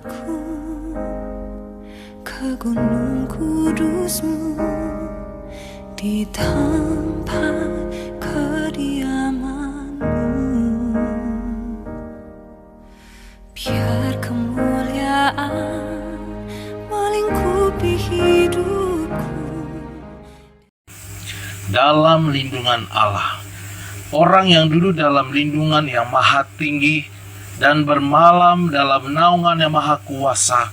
hidupku ke gunung kudusmu, di tempat kediamanmu. Biar kemuliaan melingkupi hidupku. Dalam lindungan Allah, orang yang duduk dalam lindungan yang maha tinggi dan bermalam dalam naungan yang maha kuasa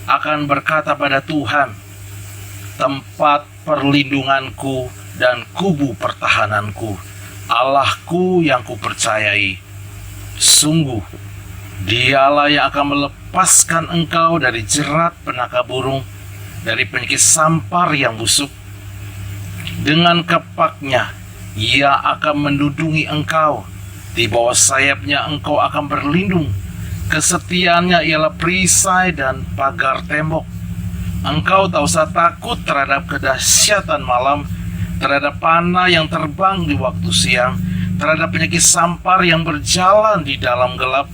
akan berkata pada Tuhan, tempat perlindunganku dan kubu pertahananku, Allahku yang kupercayai. Sungguh, Dialah yang akan melepaskan engkau dari jerat penangkap burung, dari penyakit sampar yang busuk. Dengan kepaknya, Ia akan menudungi engkau. Di bawah sayapnya engkau akan berlindung. Kesetiaannya ialah perisai dan pagar tembok. Engkau tak usah takut terhadap kedahsyatan malam, terhadap panah yang terbang di waktu siang, terhadap penyakit sampar yang berjalan di dalam gelap,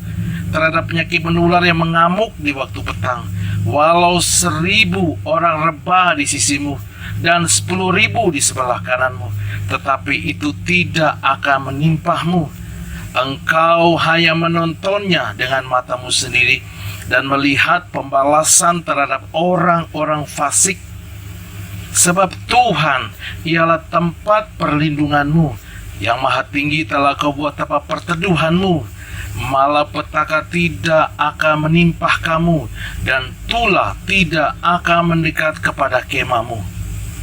terhadap penyakit menular yang mengamuk di waktu petang. Walau 1000 orang rebah di sisimu dan 10.000 di sebelah kananmu, tetapi itu tidak akan menimpahmu. Engkau hanya menontonnya dengan matamu sendiri dan melihat pembalasan terhadap orang-orang fasik. Sebab Tuhan ialah tempat perlindunganmu, yang maha tinggi telah kau buat tempat perteduhanmu. Malapetaka tidak akan menimpah kamu, dan tulah tidak akan mendekat kepada kemahmu.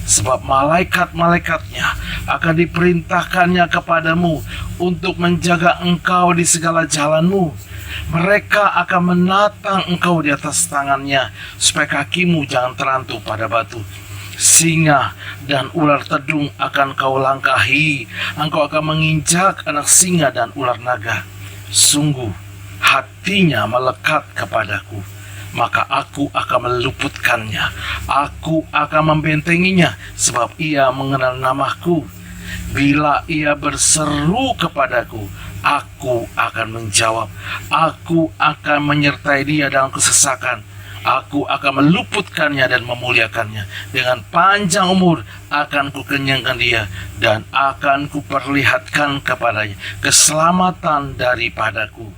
Sebab malaikat-malaikatnya akan diperintahkannya kepadamu untuk menjaga engkau di segala jalanmu. Mereka akan menatang engkau di atas tangannya, supaya kakimu jangan terantuk pada batu. Singa dan ular tedung akan kau langkahi. Engkau akan menginjak anak singa dan ular naga. Sungguh, hatinya melekat kepadaku, maka aku akan meluputkannya. Aku akan membentenginya, sebab ia mengenal namaku. Bila ia berseru kepadaku, aku akan menjawab. Aku akan menyertai dia dalam kesesakan. Aku akan meluputkannya dan memuliakannya. Dengan panjang umur akan kukenyangkan dia, dan akan kuperlihatkan kepadanya keselamatan daripadaku.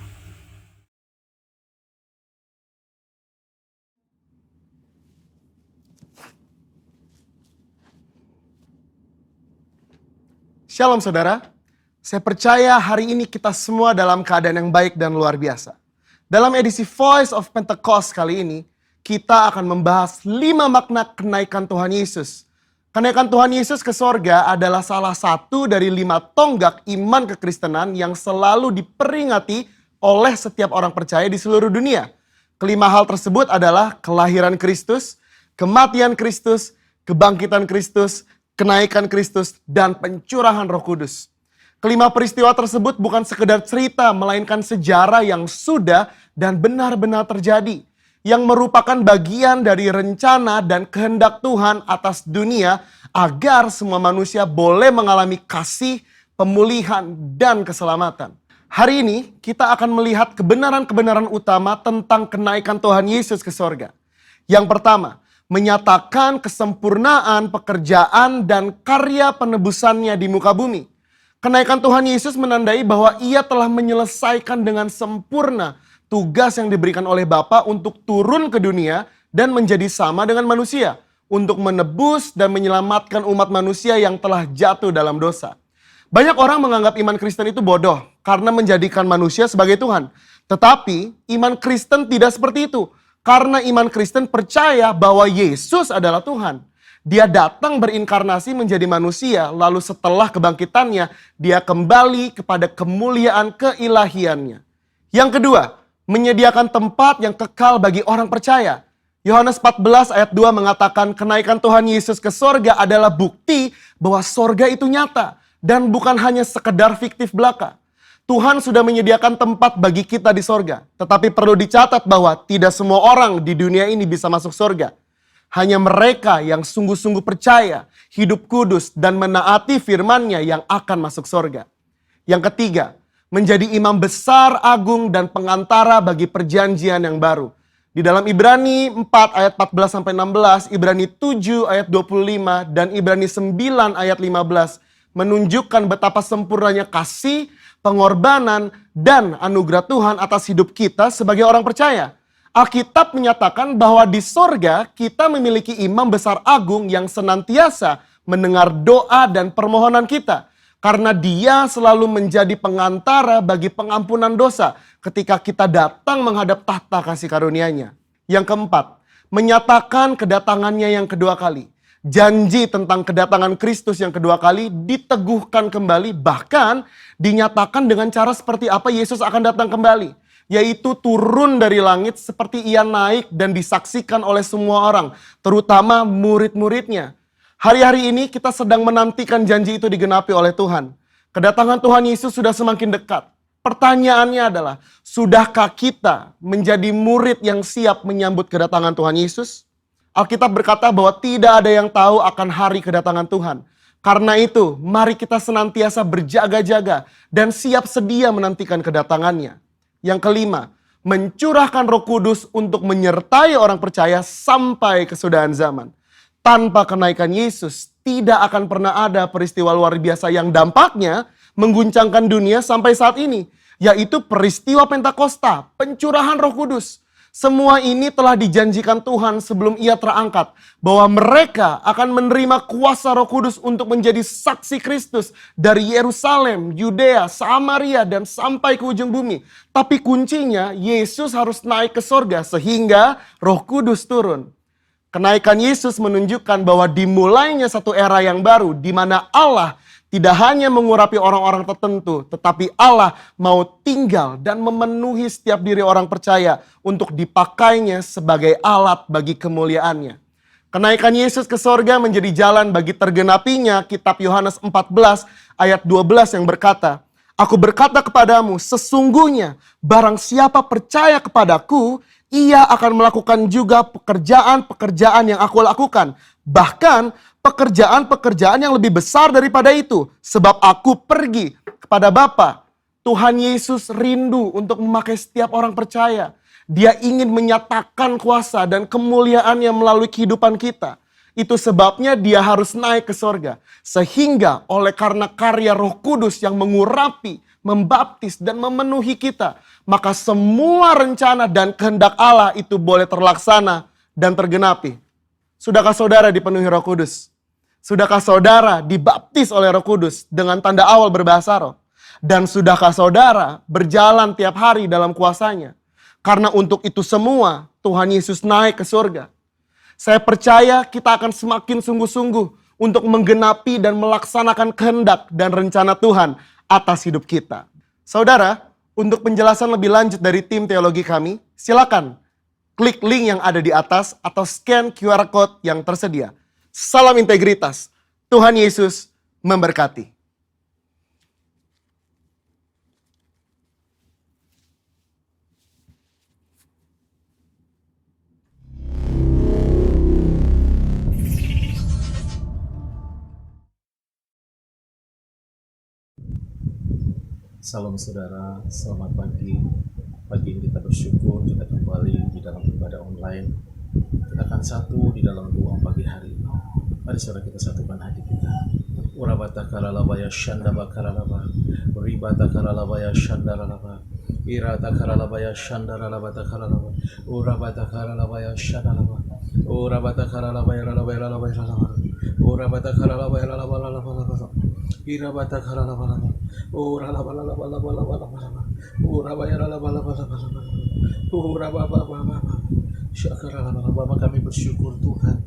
Shalom saudara, saya percaya hari ini kita semua dalam keadaan yang baik dan luar biasa. Dalam edisi Voice of Pentecost kali ini, kita akan membahas 5 makna kenaikan Tuhan Yesus. Kenaikan Tuhan Yesus ke sorga adalah salah satu dari 5 tonggak iman kekristenan yang selalu diperingati oleh setiap orang percaya di seluruh dunia. Kelima hal tersebut adalah kelahiran Kristus, kematian Kristus, kebangkitan Kristus, kenaikan Kristus, dan pencurahan Roh Kudus. Kelima peristiwa tersebut bukan sekedar cerita, melainkan sejarah yang sudah dan benar-benar terjadi, yang merupakan bagian dari rencana dan kehendak Tuhan atas dunia agar semua manusia boleh mengalami kasih, pemulihan, dan keselamatan. Hari ini kita akan melihat kebenaran-kebenaran utama tentang kenaikan Tuhan Yesus ke sorga. Yang pertama, menyatakan kesempurnaan pekerjaan dan karya penebusannya di muka bumi. Kenaikan Tuhan Yesus menandai bahwa Ia telah menyelesaikan dengan sempurna tugas yang diberikan oleh Bapa untuk turun ke dunia dan menjadi sama dengan manusia, untuk menebus dan menyelamatkan umat manusia yang telah jatuh dalam dosa. Banyak orang menganggap iman Kristen itu bodoh karena menjadikan manusia sebagai Tuhan. Tetapi iman Kristen tidak seperti itu. Karena iman Kristen percaya bahwa Yesus adalah Tuhan. Dia datang berinkarnasi menjadi manusia, lalu setelah kebangkitannya, dia kembali kepada kemuliaan keilahiannya. Yang kedua, menyediakan tempat yang kekal bagi orang percaya. Yohanes 14 ayat 2 mengatakan kenaikan Tuhan Yesus ke sorga adalah bukti bahwa sorga itu nyata dan bukan hanya sekedar fiktif belaka. Tuhan sudah menyediakan tempat bagi kita di sorga. Tetapi perlu dicatat bahwa tidak semua orang di dunia ini bisa masuk sorga. Hanya mereka yang sungguh-sungguh percaya, hidup kudus, dan menaati firman-Nya yang akan masuk sorga. Yang ketiga, menjadi imam besar, agung, dan pengantara bagi perjanjian yang baru. Di dalam Ibrani 4 ayat 14 sampai 16, Ibrani 7 ayat 25 dan Ibrani 9 ayat 15 menunjukkan betapa sempurnanya kasih, pengorbanan dan anugerah Tuhan atas hidup kita sebagai orang percaya. Alkitab menyatakan bahwa di sorga kita memiliki imam besar agung yang senantiasa mendengar doa dan permohonan kita. Karena dia selalu menjadi pengantara bagi pengampunan dosa ketika kita datang menghadap tahta kasih karunia-Nya. Yang keempat, menyatakan kedatangannya yang kedua kali. Janji tentang kedatangan Kristus yang kedua kali diteguhkan kembali, bahkan dinyatakan dengan cara seperti apa Yesus akan datang kembali. Yaitu turun dari langit seperti ia naik dan disaksikan oleh semua orang, terutama murid-muridnya. Hari-hari ini kita sedang menantikan janji itu digenapi oleh Tuhan. Kedatangan Tuhan Yesus sudah semakin dekat. Pertanyaannya adalah, sudahkah kita menjadi murid yang siap menyambut kedatangan Tuhan Yesus? Alkitab berkata bahwa tidak ada yang tahu akan hari kedatangan Tuhan. Karena itu, mari kita senantiasa berjaga-jaga dan siap sedia menantikan kedatangannya. Yang kelima, mencurahkan Roh Kudus untuk menyertai orang percaya sampai kesudahan zaman. Tanpa kenaikan Yesus, tidak akan pernah ada peristiwa luar biasa yang dampaknya mengguncangkan dunia sampai saat ini. Yaitu peristiwa Pentakosta, pencurahan Roh Kudus. Semua ini telah dijanjikan Tuhan sebelum ia terangkat. Bahwa mereka akan menerima kuasa Roh Kudus untuk menjadi saksi Kristus dari Yerusalem, Yudea, Samaria, dan sampai ke ujung bumi. Tapi kuncinya, Yesus harus naik ke sorga sehingga Roh Kudus turun. Kenaikan Yesus menunjukkan bahwa dimulainya satu era yang baru di mana Allah tidak hanya mengurapi orang-orang tertentu, tetapi Allah mau tinggal dan memenuhi setiap diri orang percaya untuk dipakainya sebagai alat bagi kemuliaannya. Kenaikan Yesus ke sorga menjadi jalan bagi tergenapinya kitab Yohanes 14 ayat 12 yang berkata, "Aku berkata kepadamu, sesungguhnya barang siapa percaya kepadaku, ia akan melakukan juga pekerjaan-pekerjaan yang aku lakukan. Bahkan pekerjaan-pekerjaan yang lebih besar daripada itu. Sebab aku pergi kepada Bapa." Tuhan Yesus rindu untuk memakai setiap orang percaya. Dia ingin menyatakan kuasa dan kemuliaannya melalui kehidupan kita. Itu sebabnya dia harus naik ke sorga. Sehingga oleh karena karya Roh Kudus yang mengurapi, membaptis dan memenuhi kita, maka semua rencana dan kehendak Allah itu boleh terlaksana dan tergenapi. Sudahkah saudara dipenuhi Roh Kudus? Sudahkah saudara dibaptis oleh Roh Kudus dengan tanda awal berbahasa roh? Dan sudahkah saudara berjalan tiap hari dalam kuasanya? Karena untuk itu semua Tuhan Yesus naik ke surga. Saya percaya kita akan semakin sungguh-sungguh untuk menggenapi dan melaksanakan kehendak dan rencana Tuhan atas hidup kita. Saudara, untuk penjelasan lebih lanjut dari tim teologi kami, silakan klik link yang ada di atas atau scan QR Code yang tersedia. Salam integritas. Tuhan Yesus memberkati. Salam saudara, selamat pagi. Pagi ini kita bersyukur kita kembali di dalam ibadah online. Kita akan satu di dalam doa pagi hari ini. Mari saudara kita satukan hati kita. Urabata karalabaya shandaba karalaba, ribata karalabaya shandaralaba, irata karalabaya shandaralabata karalaba, urabata karalabaya shandaralaba, urabata karalabaya lalabaya lalabaya lalabaya, urabata karalabaya lalabaya lalabaya, irabata karalabaya, uralabaya lalabaya lalabaya, urabaya lalabaya lalabaya, urabaya syakaralabaya. Bapa, kami bersyukur Tuhan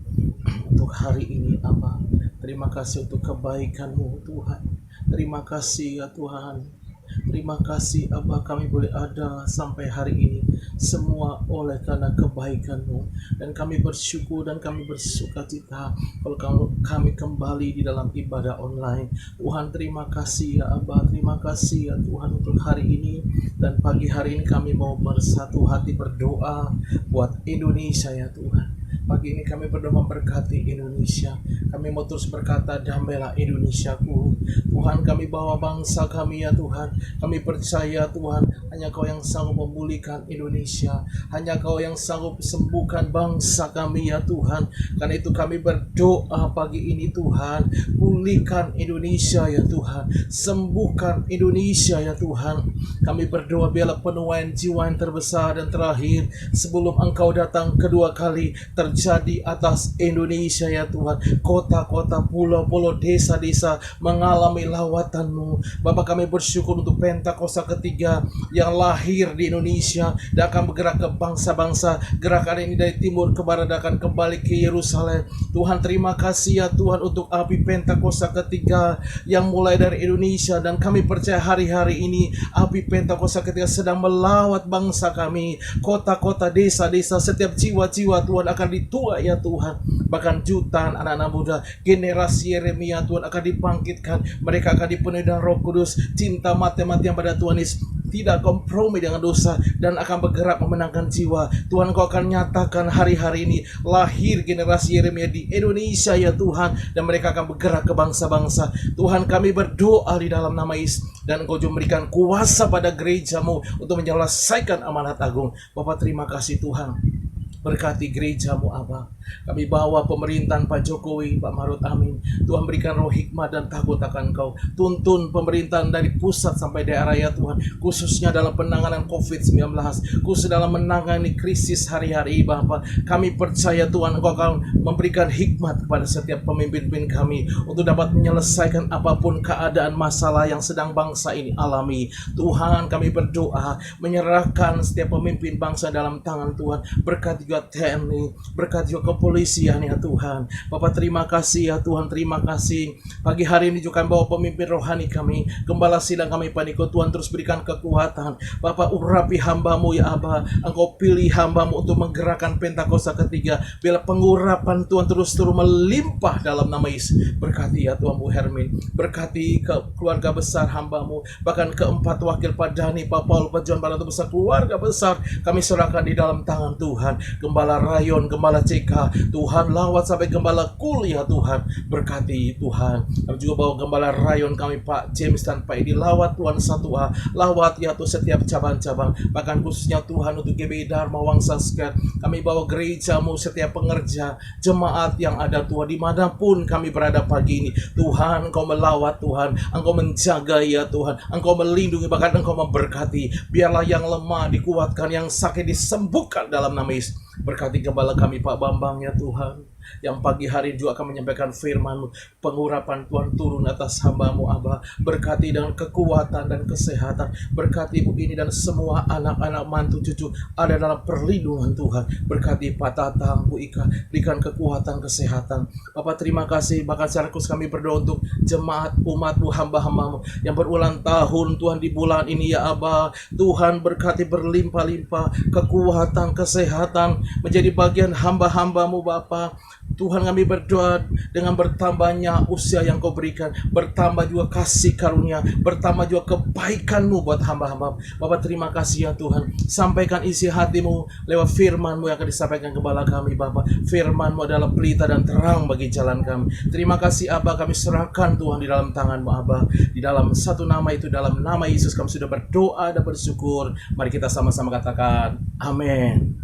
untuk hari ini Abah. Terima kasih untuk kebaikan-Mu Tuhan. Terima kasih ya Tuhan. Terima kasih Abah, kami boleh ada sampai hari ini. Semua oleh karena kebaikan-Mu. Dan kami bersyukur dan kami bersukacita kalau kami kembali di dalam ibadah online. Tuhan, terima kasih ya Abah. Terima kasih ya Tuhan untuk hari ini. Dan pagi hari ini kami mau bersatu hati berdoa buat Indonesia ya Tuhan. Pagi ini kami berdoa memberkati Indonesia. Kami mau terus berkata, damailah Indonesiaku. Tuhan, kami bawa bangsa kami ya Tuhan. Kami percaya Tuhan, hanya Kau yang sanggup memulihkan Indonesia. Hanya Kau yang sanggup sembuhkan bangsa kami ya Tuhan. Karena itu kami berdoa pagi ini Tuhan, pulihkan Indonesia ya Tuhan. Sembuhkan Indonesia ya Tuhan. Kami berdoa biarlah penuaian jiwa yang terbesar dan terakhir sebelum Engkau datang kedua kali terjadi atas Indonesia ya Tuhan. Kota-kota, pulau-pulau, desa-desa mengalami lawatan-Mu. Bapak, kami bersyukur untuk Pentakosta ketiga yang lahir di Indonesia dan akan bergerak ke bangsa-bangsa. Gerakan ini dari timur ke barat akan kembali ke Yerusalem. Tuhan, terima kasih ya Tuhan untuk api Pentakosta ketiga yang mulai dari Indonesia, dan kami percaya hari-hari ini api Pentakosta ketiga sedang melawat bangsa kami, kota-kota, desa-desa, setiap jiwa-jiwa Tuhan akan dituai ya Tuhan. Bahkan jutaan anak-anak muda, generasi Yeremia Tuhan akan dibangkitkan. Mereka akan dipenuhi dengan Roh Kudus, cinta mati-matian pada Tuhan Yesus, tidak kompromi dengan dosa, dan akan bergerak memenangkan jiwa. Tuhan, Kau akan nyatakan hari-hari ini lahir generasi Yeremia di Indonesia ya Tuhan, dan mereka akan bergerak ke bangsa-bangsa. Tuhan, kami berdoa di dalam nama Yesus, dan Engkau juga memberikan kuasa pada gereja-Mu untuk menyelesaikan amanat agung. Bapa, terima kasih Tuhan. Berkati gereja-Mu Abah. Kami bawa pemerintahan Pak Jokowi, Pak Maruf Amin. Tuhan, berikan roh hikmat dan takut akan Kau. Tuntun pemerintahan dari pusat sampai daerah ya Tuhan, khususnya dalam penanganan COVID-19, khusus dalam menangani krisis hari-hari Bapak. Kami percaya Tuhan, Engkau akan memberikan hikmat kepada setiap pemimpin kami untuk dapat menyelesaikan apapun keadaan masalah yang sedang bangsa ini alami. Tuhan, kami berdoa menyerahkan setiap pemimpin bangsa dalam tangan Tuhan. Berkati juga TNI, berkati juga kepolisian ya Tuhan. Bapak, terima kasih ya Tuhan, terima kasih. Pagi hari ini juga bawa pemimpin rohani kami, gembala sidang kami Paniko, Tuhan terus berikan kekuatan. Bapak, urapi hamba-Mu ya Abah. Engkau pilih hamba-Mu untuk menggerakkan Pentakosta ketiga. Bila pengurapan Tuhan terus melimpah dalam nama Yesus. Berkati ya Tuhan Bu Hermin, berkati ke keluarga besar hamba-Mu, bahkan keempat wakil Pak Dhani, Pak Paul, Pak John, Balatu besar, keluarga besar kami serahkan di dalam tangan Tuhan. Gembala Rayon, Gembala CK, Tuhan lawat sampai Gembala Kuliah Tuhan. Berkati Tuhan. Kami juga bawa Gembala Rayon kami Pak James dan Pak Edi, lawat Tuhan 1A, lawat ya Tuhan setiap cabang-cabang, bahkan khususnya Tuhan untuk GBI Dharma Wangsa Square. Kami bawa gereja-Mu, setiap pengerja, jemaat yang ada Tuhan, dimanapun kami berada pagi ini. Tuhan, Engkau melawat Tuhan, Engkau menjaga ya Tuhan, Engkau melindungi, bahkan Engkau memberkati. Biarlah yang lemah dikuatkan, yang sakit disembuhkan dalam nama Yesus. Berkati gembala kami Pak Bambang ya Tuhan, yang pagi hari juga akan menyampaikan firman-Mu. Pengurapan Tuhan turun atas hamba-Mu Abah. Berkati dengan kekuatan dan kesehatan. Berkati Ibu ini dan semua anak-anak mantu cucu ada dalam perlindungan Tuhan. Berkati Pak Tatang, Bu Ika, berikan kekuatan kesehatan. Bapak, terima kasih. Bahkan secara khusus kami berdoa untuk jemaat umat-Mu, hamba-hamba-Mu yang berulang tahun Tuhan di bulan ini ya Abah. Tuhan, berkati berlimpah-limpah kekuatan, kesehatan menjadi bagian hamba-hamba-Mu Bapa. Tuhan, kami berdoa dengan bertambahnya usia yang Kau berikan, bertambah juga kasih karunia, bertambah juga kebaikan-Mu buat hamba-hamba. Bapak, terima kasih ya Tuhan. Sampaikan isi hati-Mu lewat firman-Mu yang akan disampaikan kepada kami Bapak. Firman-Mu adalah pelita dan terang bagi jalan kami. Terima kasih Abah, kami serahkan Tuhan di dalam tangan-Mu Abah. Di dalam satu nama itu, dalam nama Yesus kami sudah berdoa dan bersyukur. Mari kita sama-sama katakan amin.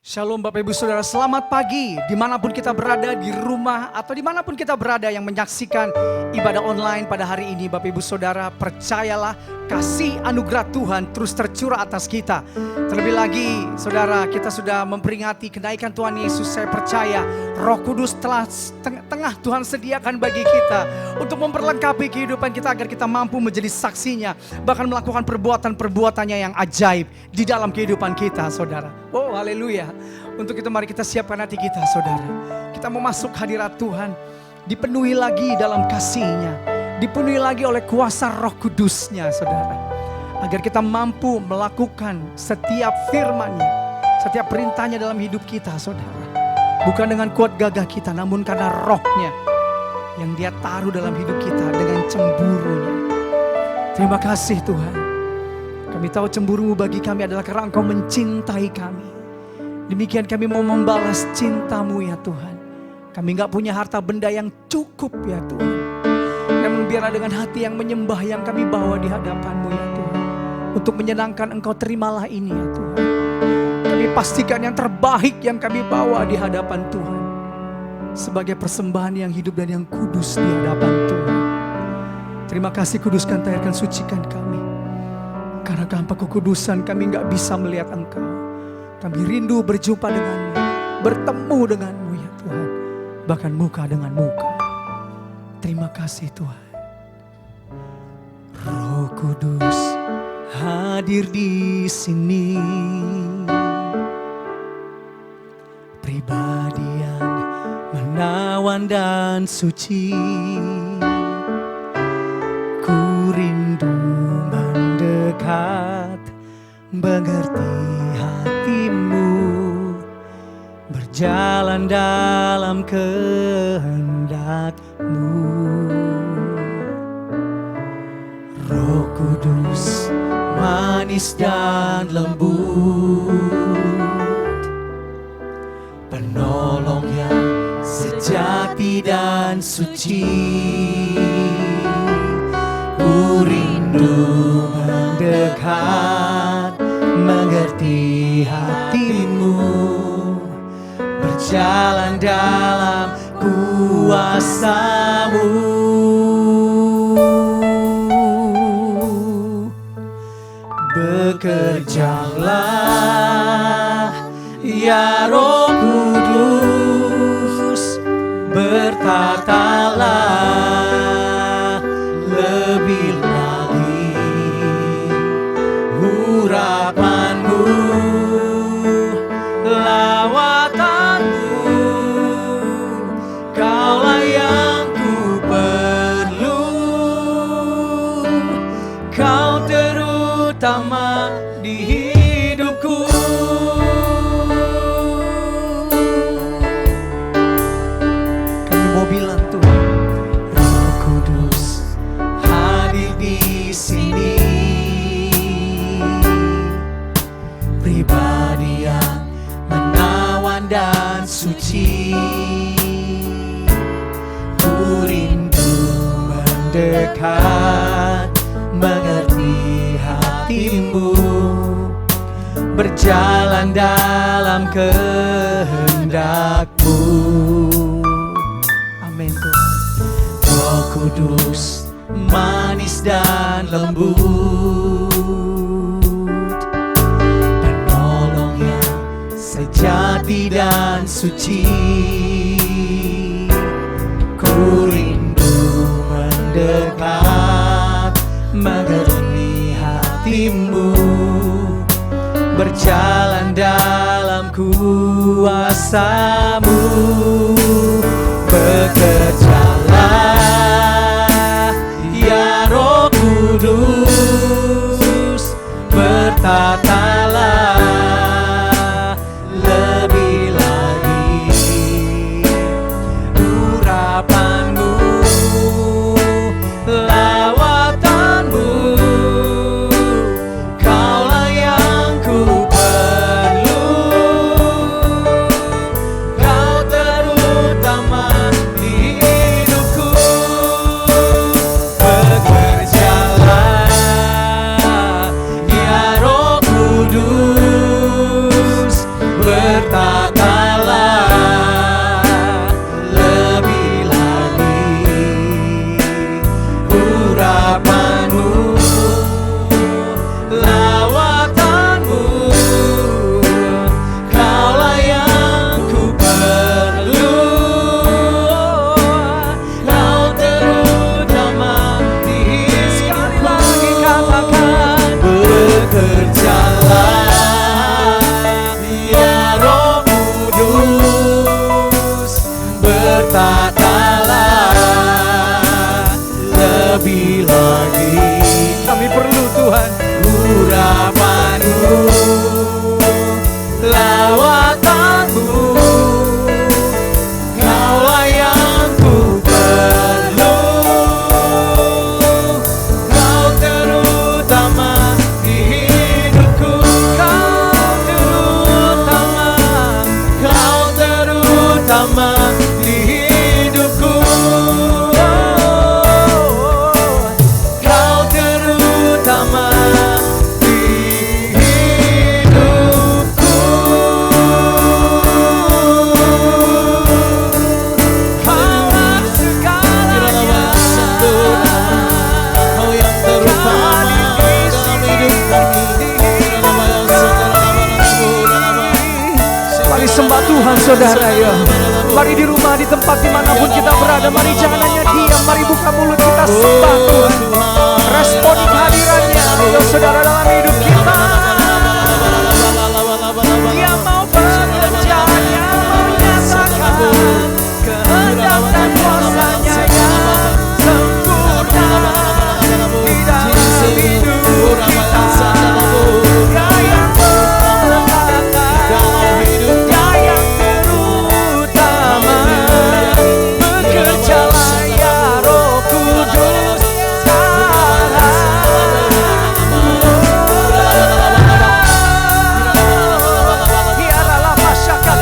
Shalom Bapak Ibu Saudara, selamat pagi dimanapun kita berada, di rumah atau dimanapun kita berada yang menyaksikan ibadah online pada hari ini. Bapak Ibu Saudara, percayalah kasih anugerah Tuhan terus tercurah atas kita. Terlebih lagi Saudara, kita sudah memperingati kenaikan Tuhan Yesus. Saya percaya Roh Kudus telah tengah Tuhan sediakan bagi kita untuk memperlengkapi kehidupan kita agar kita mampu menjadi saksinya, bahkan melakukan perbuatan-perbuatannya yang ajaib di dalam kehidupan kita Saudara. Oh haleluya. Untuk itu mari kita siapkan hati kita Saudara. Kita mau masuk hadirat Tuhan, dipenuhi lagi dalam kasih-Nya, dipenuhi lagi oleh kuasa Roh Kudus-Nya Saudara, agar kita mampu melakukan setiap firman-Nya, setiap perintahnya dalam hidup kita Saudara. Bukan dengan kuat gagah kita, namun karena Roh-Nya yang Dia taruh dalam hidup kita dengan cemburu-Nya. Terima kasih Tuhan. Kami tahu cemburu-Mu bagi kami adalah karena Engkau mencintai kami. Demikian kami mau membalas cinta-Mu ya Tuhan. Kami gak punya harta benda yang cukup ya Tuhan. Namun biarlah dengan hati yang menyembah yang kami bawa di hadapan-Mu ya Tuhan. Untuk menyenangkan Engkau, terimalah ini ya Tuhan. Kami pastikan yang terbaik yang kami bawa di hadapan Tuhan. Sebagai persembahan yang hidup dan yang kudus di hadapan Tuhan. Terima kasih, kuduskan, tahirkan, sucikan kami. Karena tanpa kekudusan kami gak bisa melihat Engkau. Kami rindu berjumpa denganmu, bertemu denganmu ya Tuhan. Bahkan muka dengan muka. Terima kasih Tuhan. Roh Kudus hadir di sini. Pribadi yang menawan dan suci. Ku rindu mendekat, mengerti hatimu, berjalan dalam kehendak-Mu. Roh Kudus manis dan lembut, penolong yang sejati dan suci. Ku rindu mendekat, mengerti hatimu, berjalan dalam kuasa-Mu. Bekerjalah ya Roh Kudus, bertatalah lebih lagi urapan-Mu, lawatanmu. Kaulah yang ku perlu, Kau terutama di hidupku. Kami mau bilang Tuhan, Roh Kudus hadir di sini. Pribadi yang menawan dan suci. Ku rindu mendekat, mengerti hatimu, berjalan dalam kehendak-Mu. Amin Tuhan. Roh Kudus manis dan lembut, penolong yang sejati dan suci. Ku rindu mendekat, mengerti hatimu, berjalan dalam kuasa-Mu. Bekerjalah ya Roh Kudus, bertatalah lebih lagi urapan-Mu, lawatanmu. Kaulah yang ku perlu, Kau terus sembah Tuhan saudara ya. Mari di rumah, di tempat dimanapun kita berada, mari jangan hanya diam, mari buka mulut kita sembah Tuhan. Responi kehadirannya ya saudara dalam hidup kita. Dia mau bekerja, dia mau nyatakan kehendak dan kuasanya yang sempurna di dalam hidup kita. Dia yang mengatakan, dia yang terutama, bekerjalah ya Roh Kudus sekarang. Biarlah masyarakat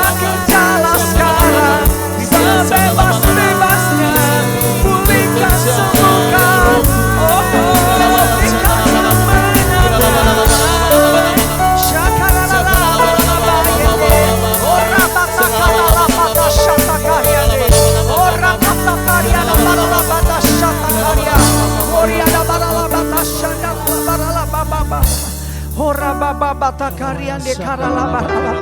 bekerjalah sekarang, sebebas-bebasnya, pulihkan semua. Oh, berikan yang menambah. Ora baba bata karian de karala barala.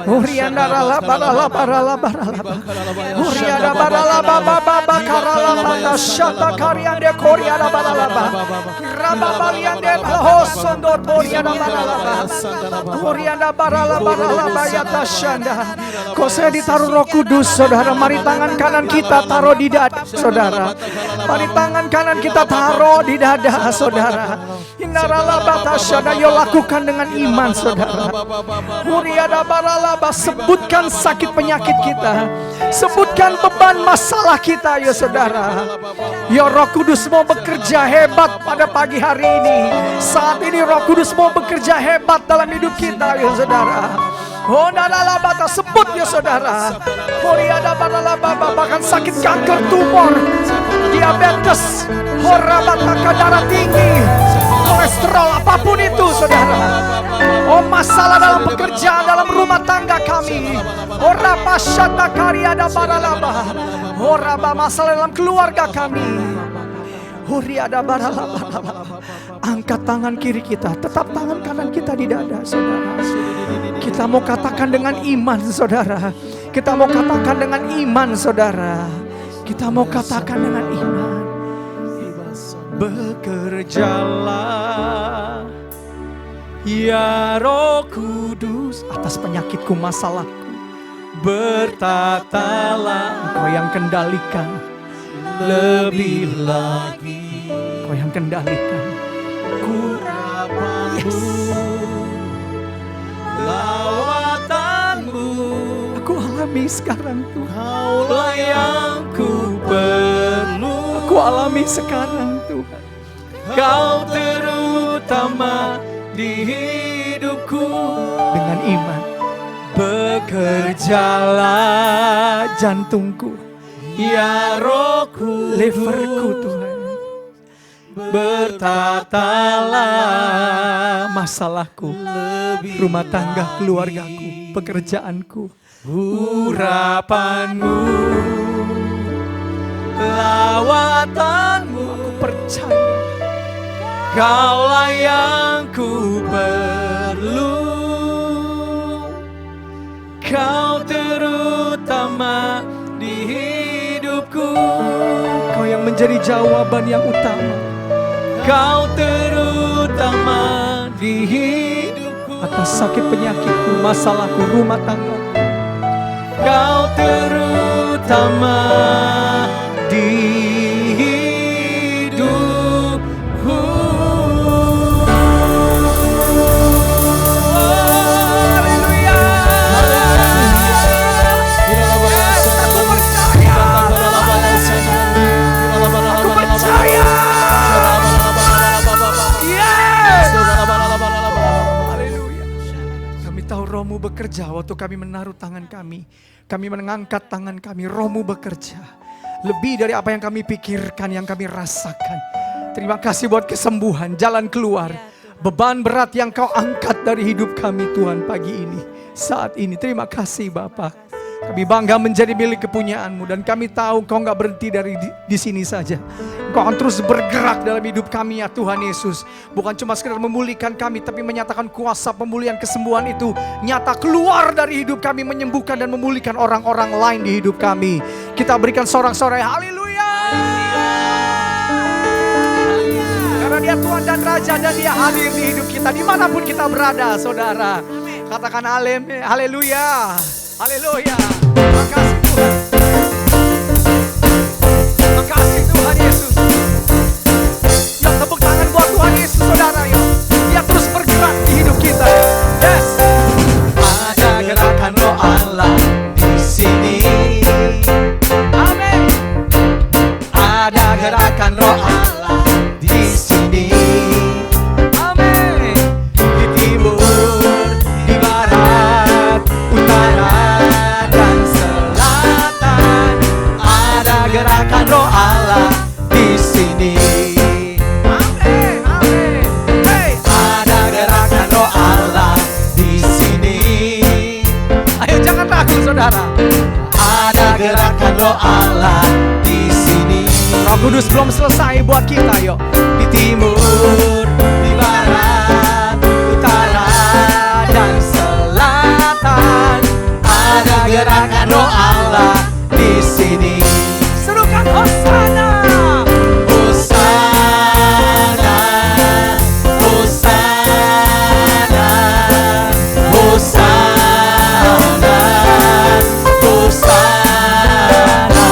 Orianda rala barala barala barala. Orianda barala baba baba karala bata shata karian de korianda barala ba. Raba balian de hosondo torianda barala ba. Orianda barala barala bayata shanda. Kau saya ditaruh Roh Kudus saudara. Mari tangan kanan kita taruh di dada saudara. Mari tangan kanan kita taruh di dada saudara. Inarala batashana, yo lakukan dengan iman saudara. Muriada baralaba, sebutkan sakit penyakit kita, sebutkan beban masalah kita ya saudara. Ya Roh Kudus mau bekerja hebat pada pagi hari ini. Saat ini Roh Kudus mau bekerja hebat dalam hidup kita ya saudara. Oh nalalabata, sebut ya saudara. Muriada baralaba, bahkan sakit kanker, tumor, diabetes, horabata, darah tinggi, kolesterol, apapun itu saudara. Oh masalah dalam pekerjaan, dalam rumah tangga kami. Oh rapasyata karyada baralaba. Oh raba, masalah dalam keluarga kami. Oh riada baralaba. Angkat tangan kiri kita, tetap tangan kanan kita di dada saudara. Kita mau katakan dengan iman saudara. Kita mau katakan dengan iman saudara. Kita mau katakan dengan iman. Bekerjalah ya Roh Kudus atas penyakitku, masalahku. Bertatalah, Engkau yang kendalikan. Lebih lagi Engkau yang kendalikan. Yes. Lawatanmu aku alami sekarang Tuhan. Kaulah yang ku perlu. Aku alami sekarang Tuhan. Kau terutama di hidupku. Dengan iman bekerjalah jantungku ya Rohku, liverku Tuhan. Bertatalah masalahku, rumah tangga, keluargaku, pekerjaanku, urapanmu, lawatanmu. Aku percaya Kaulah yang ku perlu. Kau terutama di hidupku. Kau yang menjadi jawaban yang utama. Kau terutama di hidupku. Atas sakit penyakitku, masalahku, rumah tangga. Kau terutama di hidupku. Haleluya. Yes, aku percaya. Aku percaya. Yes. Haleluya. Kami tahu Roh-Mu bekerja waktu kami menaruh tangan kami. Kami mengangkat tangan kami, Roh-Mu bekerja. Lebih dari apa yang kami pikirkan, yang kami rasakan. Terima kasih buat kesembuhan, jalan keluar. Beban berat yang Kau angkat dari hidup kami Tuhan pagi ini. saat ini. Terima kasih Bapa. Kami bangga menjadi milik kepunyaan-Mu, dan kami tahu Engkau nggak berhenti dari di sini saja. Engkau akan terus bergerak dalam hidup kami ya Tuhan Yesus. Bukan cuma sekedar memulihkan kami, tapi menyatakan kuasa pemulihan kesembuhan itu nyata keluar dari hidup kami, menyembuhkan dan memulihkan orang-orang lain di hidup kami. Kita berikan sorak-sorai haleluya. Karena Dia Tuhan dan Raja, dan Dia hadir di hidup kita dimanapun kita berada, saudara. Katakan haleluya. Haleluya. Terima kasih Tuhan. Terima kasih Tuhan Yesus. Yuk tepuk tangan buat Tuhan Yesus saudara yuk. Dia terus bergerak di hidup kita. Yes. Ada gerakan Roh Allah di sini. Amin. Ada gerakan Roh Allah di sini. Amin. Di timur, di barat, utara, gerakan Roh Allah di sini. Amin, amin. Hey, ada gerakan Roh Allah di sini. Ayo jangan ragu saudara. Ada gerakan Roh Allah di sini. Roh Kudus belum selesai buat kita yuk. Di timur, di barat, utara, dan selatan. Ada gerakan Roh Allah di sini. Serukan Hosana, Hosana, Hosana, Hosana, Hosana.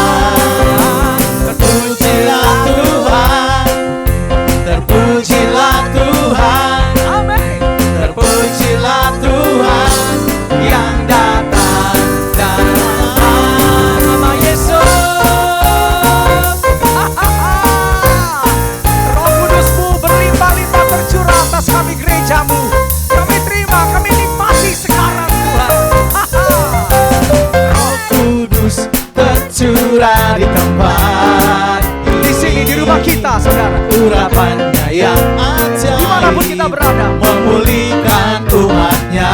Terpujilah Tuhan, terpujilah Tuhan, amin. Terpujilah Tuhan yang datang dalam nama Yesus. Tercurah atas kami gerejamu. Kami terima, kami nikmati sekarang Tuhan. Roh Kudus tercurah di tempat ini. Di sini di rumah kita saudara. Urapannya yang ajaib dimanapun kita berada, memulihkan umatnya.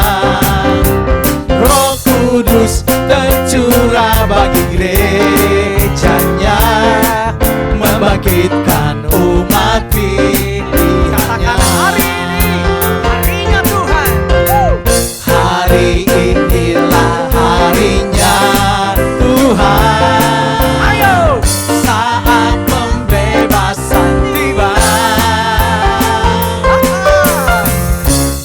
Roh Kudus tercurah bagi gerejanya, membangkitkan umat pilihannya. Hari ini, harinya Tuhan. Hari inilah harinya Tuhan. Ayo, saat pembebasan tiba.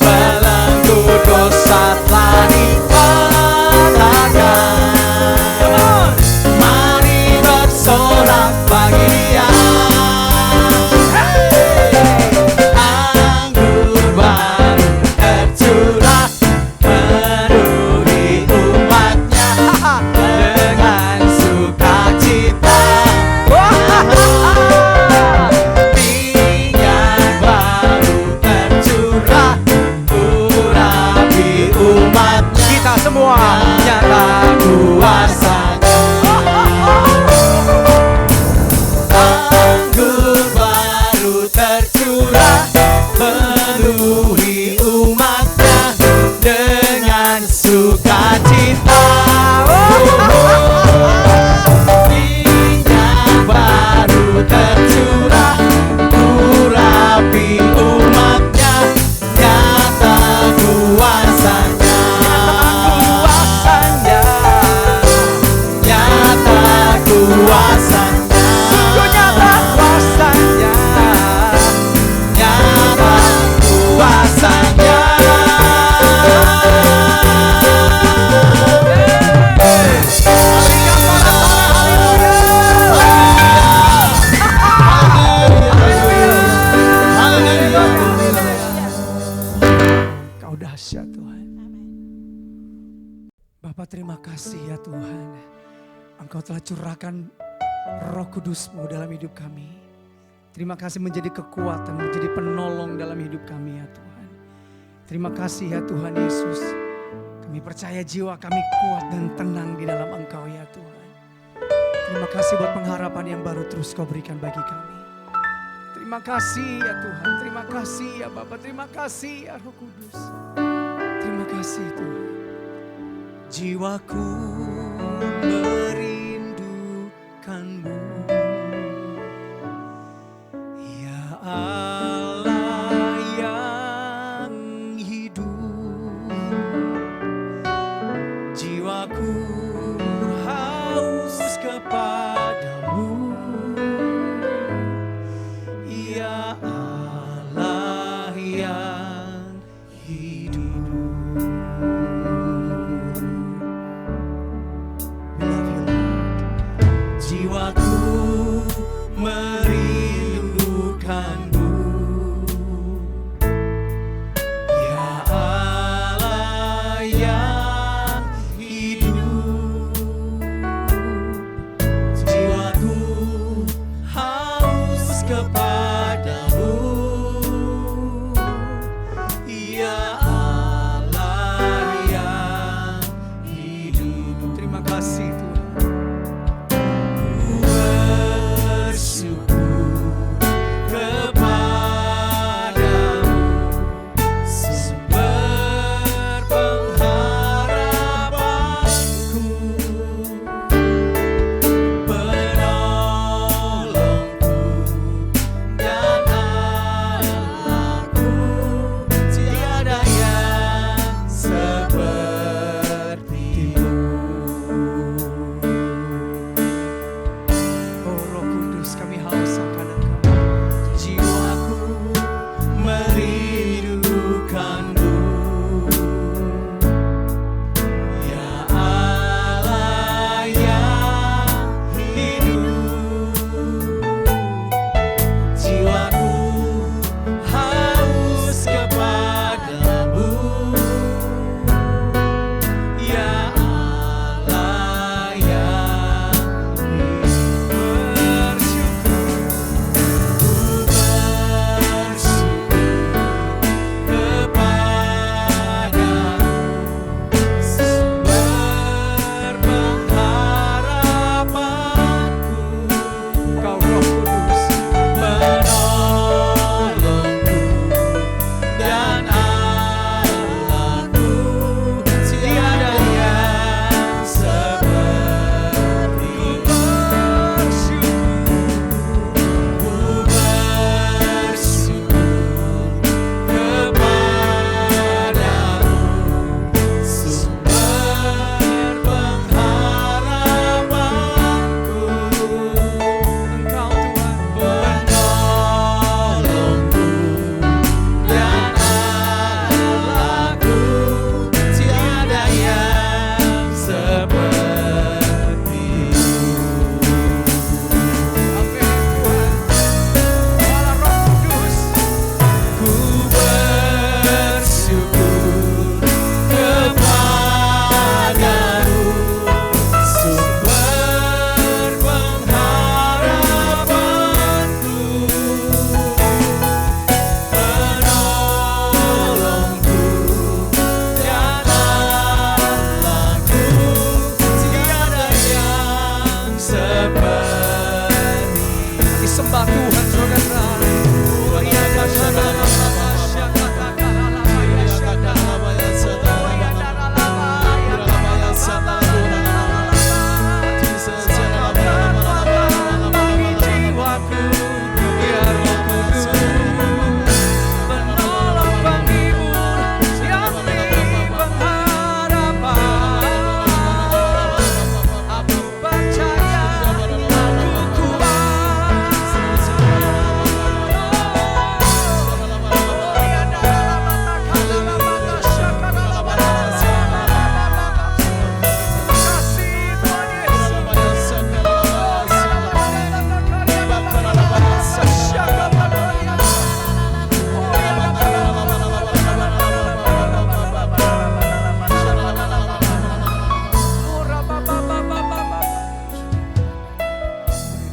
Belenggu dosa telah dipatahkan. Mari bersorak bagi Dia. Semua nyata kuasanya. Anggur baru tercurah, penuhi umatnya dengan sukacita. Minyak baru tercurah, urapi umatnya, nyata kuasanya. Kuasanya, sungguh nyata kuasanya, nyata kuasanya. Kau dahsyat Tuhan. Bapak terima kasih ya Tuhan. Engkau telah curahkan Roh Kudus-Mu dalam hidup kami. Terima kasih menjadi kekuatan, menjadi penolong dalam hidup kami ya Tuhan. Terima kasih ya Tuhan Yesus. Kami percaya jiwa kami kuat dan tenang di dalam Engkau ya Tuhan. Terima kasih buat pengharapan yang baru terus Kau berikan bagi kami. Terima kasih ya Tuhan, terima kasih ya Bapa, terima kasih ya Roh Kudus. Terima kasih Tuhan. jiwaku merindukanmu. Ya Allah yang hidup, jiwaku haus kepadamu. Ya Allah yang hidup. We love you, Lord. Jiwaku merindukanmu. Ya Allah yang hidup, jiwaku haus kepadamu. Ya Allah yang hidup. Terima kasih Tuhan. Ku bersyukur kepadamu, sumber pengharapanku, penolongku dan Allahku. Tiada yang sepertimu. Oh Roh Kudus, kami haus akan Engkau. Jiwaku merindukanmu. Ya Allah yang hidup, jiwaku haus kepadamu. Ya Allah yang bersyukur, ku bersyukur kepadamu, sumber pengharapanku. Kau Roh Kudus, penolongku dan Allahku. Tiada yang sepertimu. Ku bersyukur kepadamu, sumber pengharapanku. Engkau Tuhan, penolongku dan Allahku. Tiada yang sepertimu. Amin Tuhan. Allah Roh Kudus, ku bersyukur kepadamu, sumber pengharapanku, penolongku dan Allahku. Tiada yang seperti. Disembah Tuhan saudara. Jiwaku, ya Roh Kudus, penolong penghibur yang beri pengharapan. Aku percaya, aku kuat.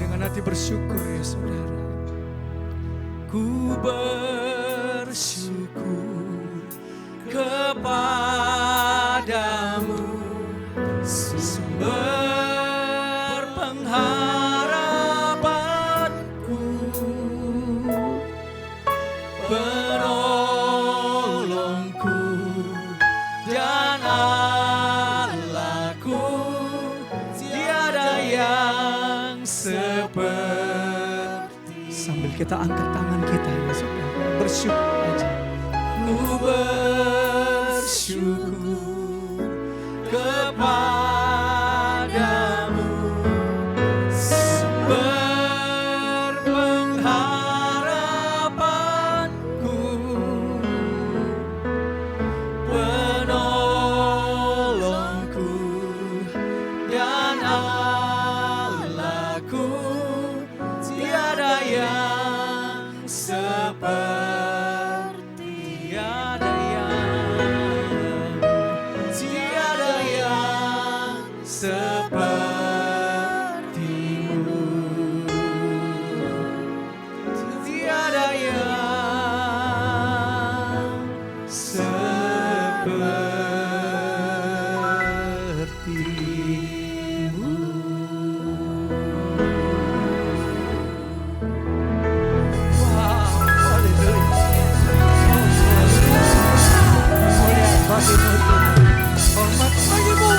Dengan hati bersyukur ya saudara. Ku bersyukur kepadamu, sumber pengharapanku, penolongku dan Allah. kita angkat tangan kita ya saudara. Bersyukur aja. Ku bersyukur kepadamu, sumber pengharapanku, penolongku dan Allahku. Tiada yang seperti, tiada yang sepertimu, tiada yang sepertimu. Wow, haleluya. Mulia bagimu Tuhan, hormat bagimu.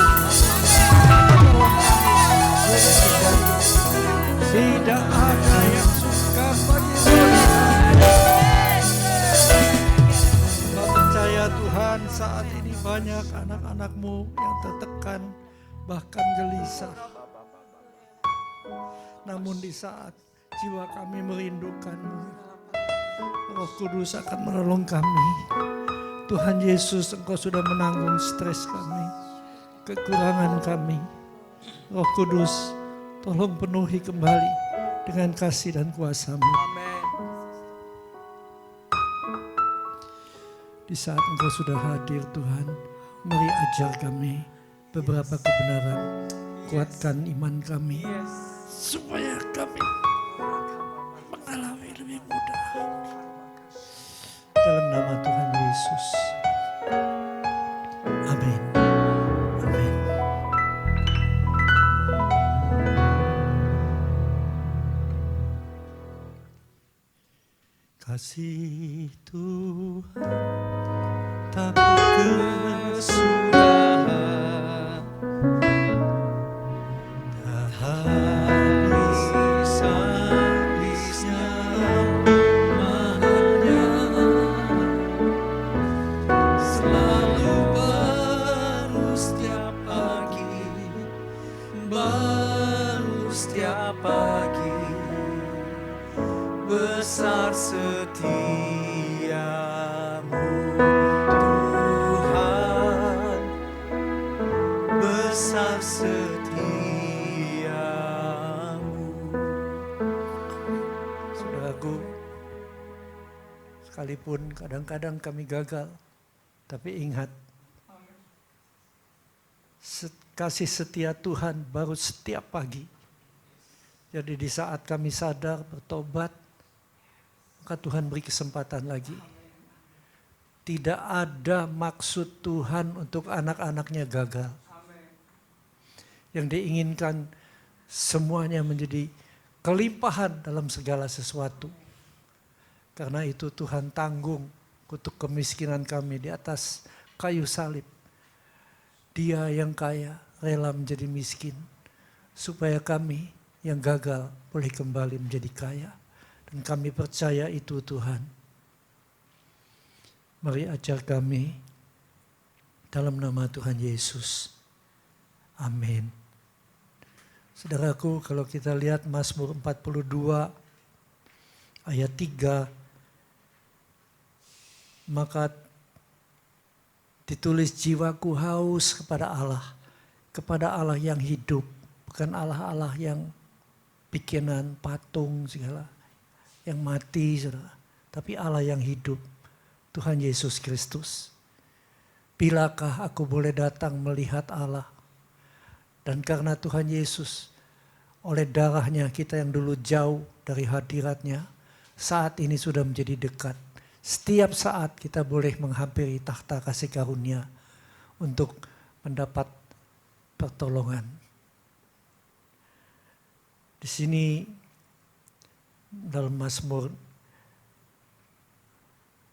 Tidak ada yang suka bagimu. Kau percaya Tuhan, saat ini banyak anak-anak-Mu yang tertekan bahkan gelisah. Namun di saat jiwa kami merindukan-Mu, Roh Kudus akan menolong kami. Tuhan Yesus, Engkau sudah menanggung stres kami, kekurangan kami. Roh Kudus, tolong penuhi kembali dengan kasih dan kuasa-Mu. Di saat Engkau sudah hadir Tuhan, mari ajar kami beberapa kebenaran. Kuatkan iman kami, supaya kami mengalami lebih mudah. Dalam nama Tuhan Yesus. Amin. Amin. Kasih Tuhan tak berkesudahan, tak habis-habisnya mahanya, selalu baru setiap pagi, baru setiap pagi, besar setiamu Tuhan, besar setiamu. Saudaraku, sekalipun kadang-kadang kami gagal, tapi ingat, kasih setia Tuhan baru setiap pagi. Jadi di saat kami sadar bertobat, maka Tuhan beri kesempatan lagi. Tidak ada maksud Tuhan untuk anak-anaknya gagal. Yang diinginkan semuanya menjadi kelimpahan dalam segala sesuatu. Karena itu Tuhan tanggung untuk kemiskinan kami di atas kayu salib. Dia yang kaya rela menjadi miskin, supaya kami yang gagal boleh kembali menjadi kaya. Dan kami percaya itu Tuhan. Mari ajar kami dalam nama Tuhan Yesus. Amin. Saudaraku, kalau kita lihat Mazmur 42 ayat 3, maka ditulis jiwaku haus kepada Allah yang hidup, bukan Allah-Allah yang bikinan patung segala, yang mati, saudara. Tapi Allah yang hidup, Tuhan Yesus Kristus. Bilakah aku boleh datang melihat Allah? Dan karena Tuhan Yesus, oleh darahnya kita yang dulu jauh dari hadiratnya, saat ini sudah menjadi dekat. Setiap saat kita boleh menghampiri takhta kasih karunia untuk mendapat pertolongan. Di sini dalam Mazmur,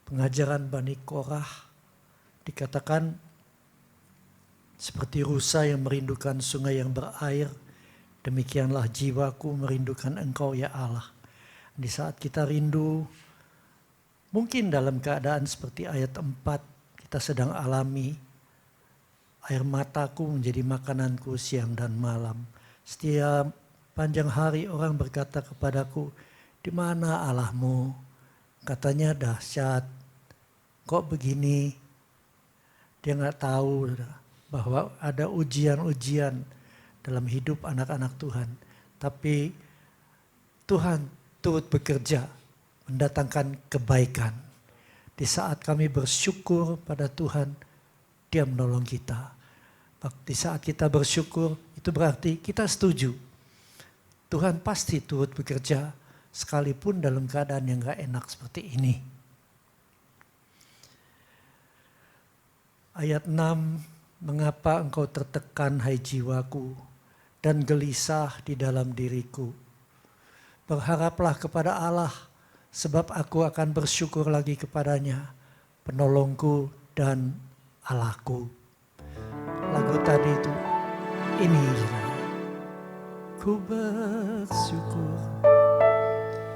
pengajaran Bani Korah dikatakan seperti rusa yang merindukan sungai yang berair, demikianlah jiwaku merindukan Engkau ya Allah. Di saat kita rindu, mungkin dalam keadaan seperti ayat 4 kita sedang alami, air mataku menjadi makananku siang dan malam. Setiap panjang hari orang berkata kepadaku, di mana Allahmu? Katanya dahsyat, kok begini? Dia nggak tahu bahwa ada ujian-ujian dalam hidup anak-anak Tuhan. Tapi Tuhan turut bekerja mendatangkan kebaikan. Di saat kami bersyukur pada Tuhan, Dia menolong kita. Di saat kita bersyukur, itu berarti kita setuju. Tuhan pasti turut bekerja sekalipun dalam keadaan yang gak enak seperti ini. Ayat 6, mengapa engkau tertekan hai jiwaku dan gelisah di dalam diriku. Berharaplah kepada Allah sebab aku akan bersyukur lagi kepadanya, penolongku dan Allahku. Lagu tadi itu, ini ku bersyukur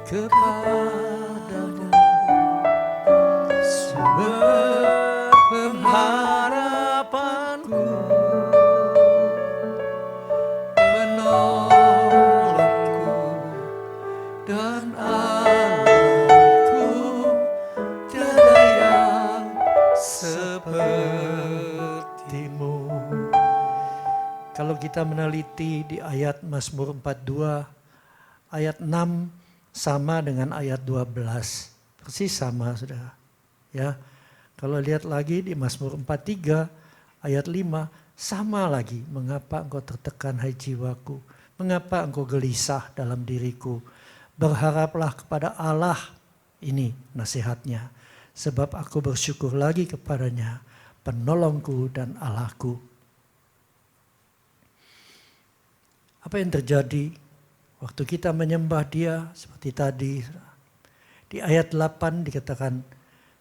kepadanya sebab pengharapanku penolongku dan Allahku, tiada yang sepertimu. Kalau kita meneliti di ayat Mazmur 42, ayat 6 sama dengan ayat 12. Persis sama, Saudara. Ya. Kalau lihat lagi di Mazmur 43 ayat 5, sama lagi. Mengapa engkau tertekan hai jiwaku? Mengapa engkau gelisah dalam diriku? Berharaplah kepada Allah. Ini nasihatnya. Sebab aku bersyukur lagi kepadanya, penolongku dan Allahku. Apa yang terjadi waktu kita menyembah Dia seperti tadi? Di ayat 8 dikatakan,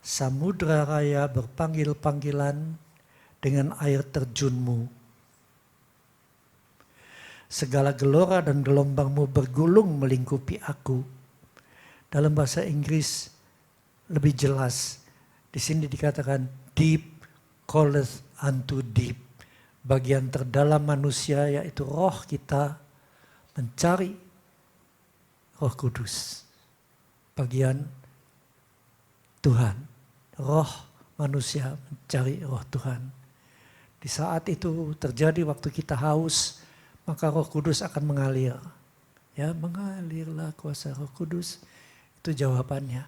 samudra raya berpanggil-panggilan dengan air terjunmu. Segala gelora dan gelombangmu bergulung melingkupi aku. Dalam bahasa Inggris lebih jelas. Di sini dikatakan deep calleth unto deep. Bagian terdalam manusia yaitu roh kita mencari Roh Kudus. Bagian Tuhan. Roh manusia mencari roh Tuhan. Di saat itu terjadi waktu kita haus, maka Roh Kudus akan mengalir. Ya, mengalirlah kuasa Roh Kudus. Itu jawabannya.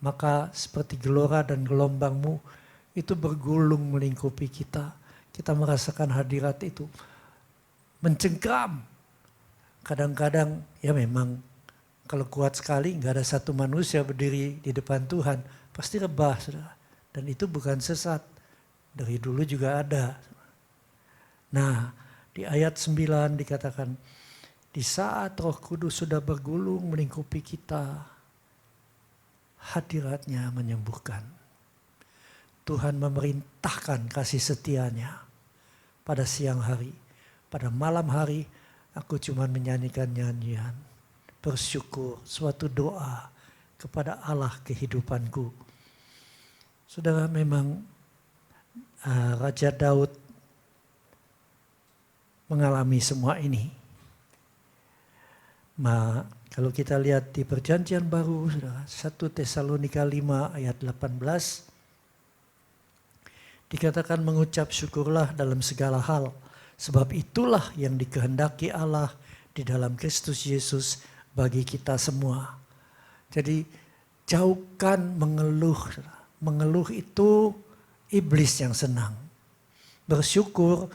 Maka seperti gelora dan gelombangmu itu bergulung melingkupi kita. Kita merasakan hadirat itu mencengkram. Kadang-kadang ya memang kalau kuat sekali nggak ada satu manusia berdiri di depan Tuhan pasti rebah, Saudara. Dan itu bukan sesat. Dari dulu juga ada. Nah, di ayat 9 dikatakan, di saat Roh Kudus sudah bergulung melingkupi kita, hadiratnya menyembuhkan. Tuhan memerintahkan kasih setianya pada siang hari. Pada malam hari aku cuma menyanyikan nyanyian. Bersyukur, suatu doa kepada Allah kehidupanku. Saudara, memang Raja Daud mengalami semua ini. Kalau kita lihat di perjanjian baru, 1 Tesalonika 5 ayat 18, dikatakan mengucap syukurlah dalam segala hal, sebab itulah yang dikehendaki Allah di dalam Kristus Yesus bagi kita semua. Jadi jauhkan mengeluh. Mengeluh itu iblis yang senang. Bersyukur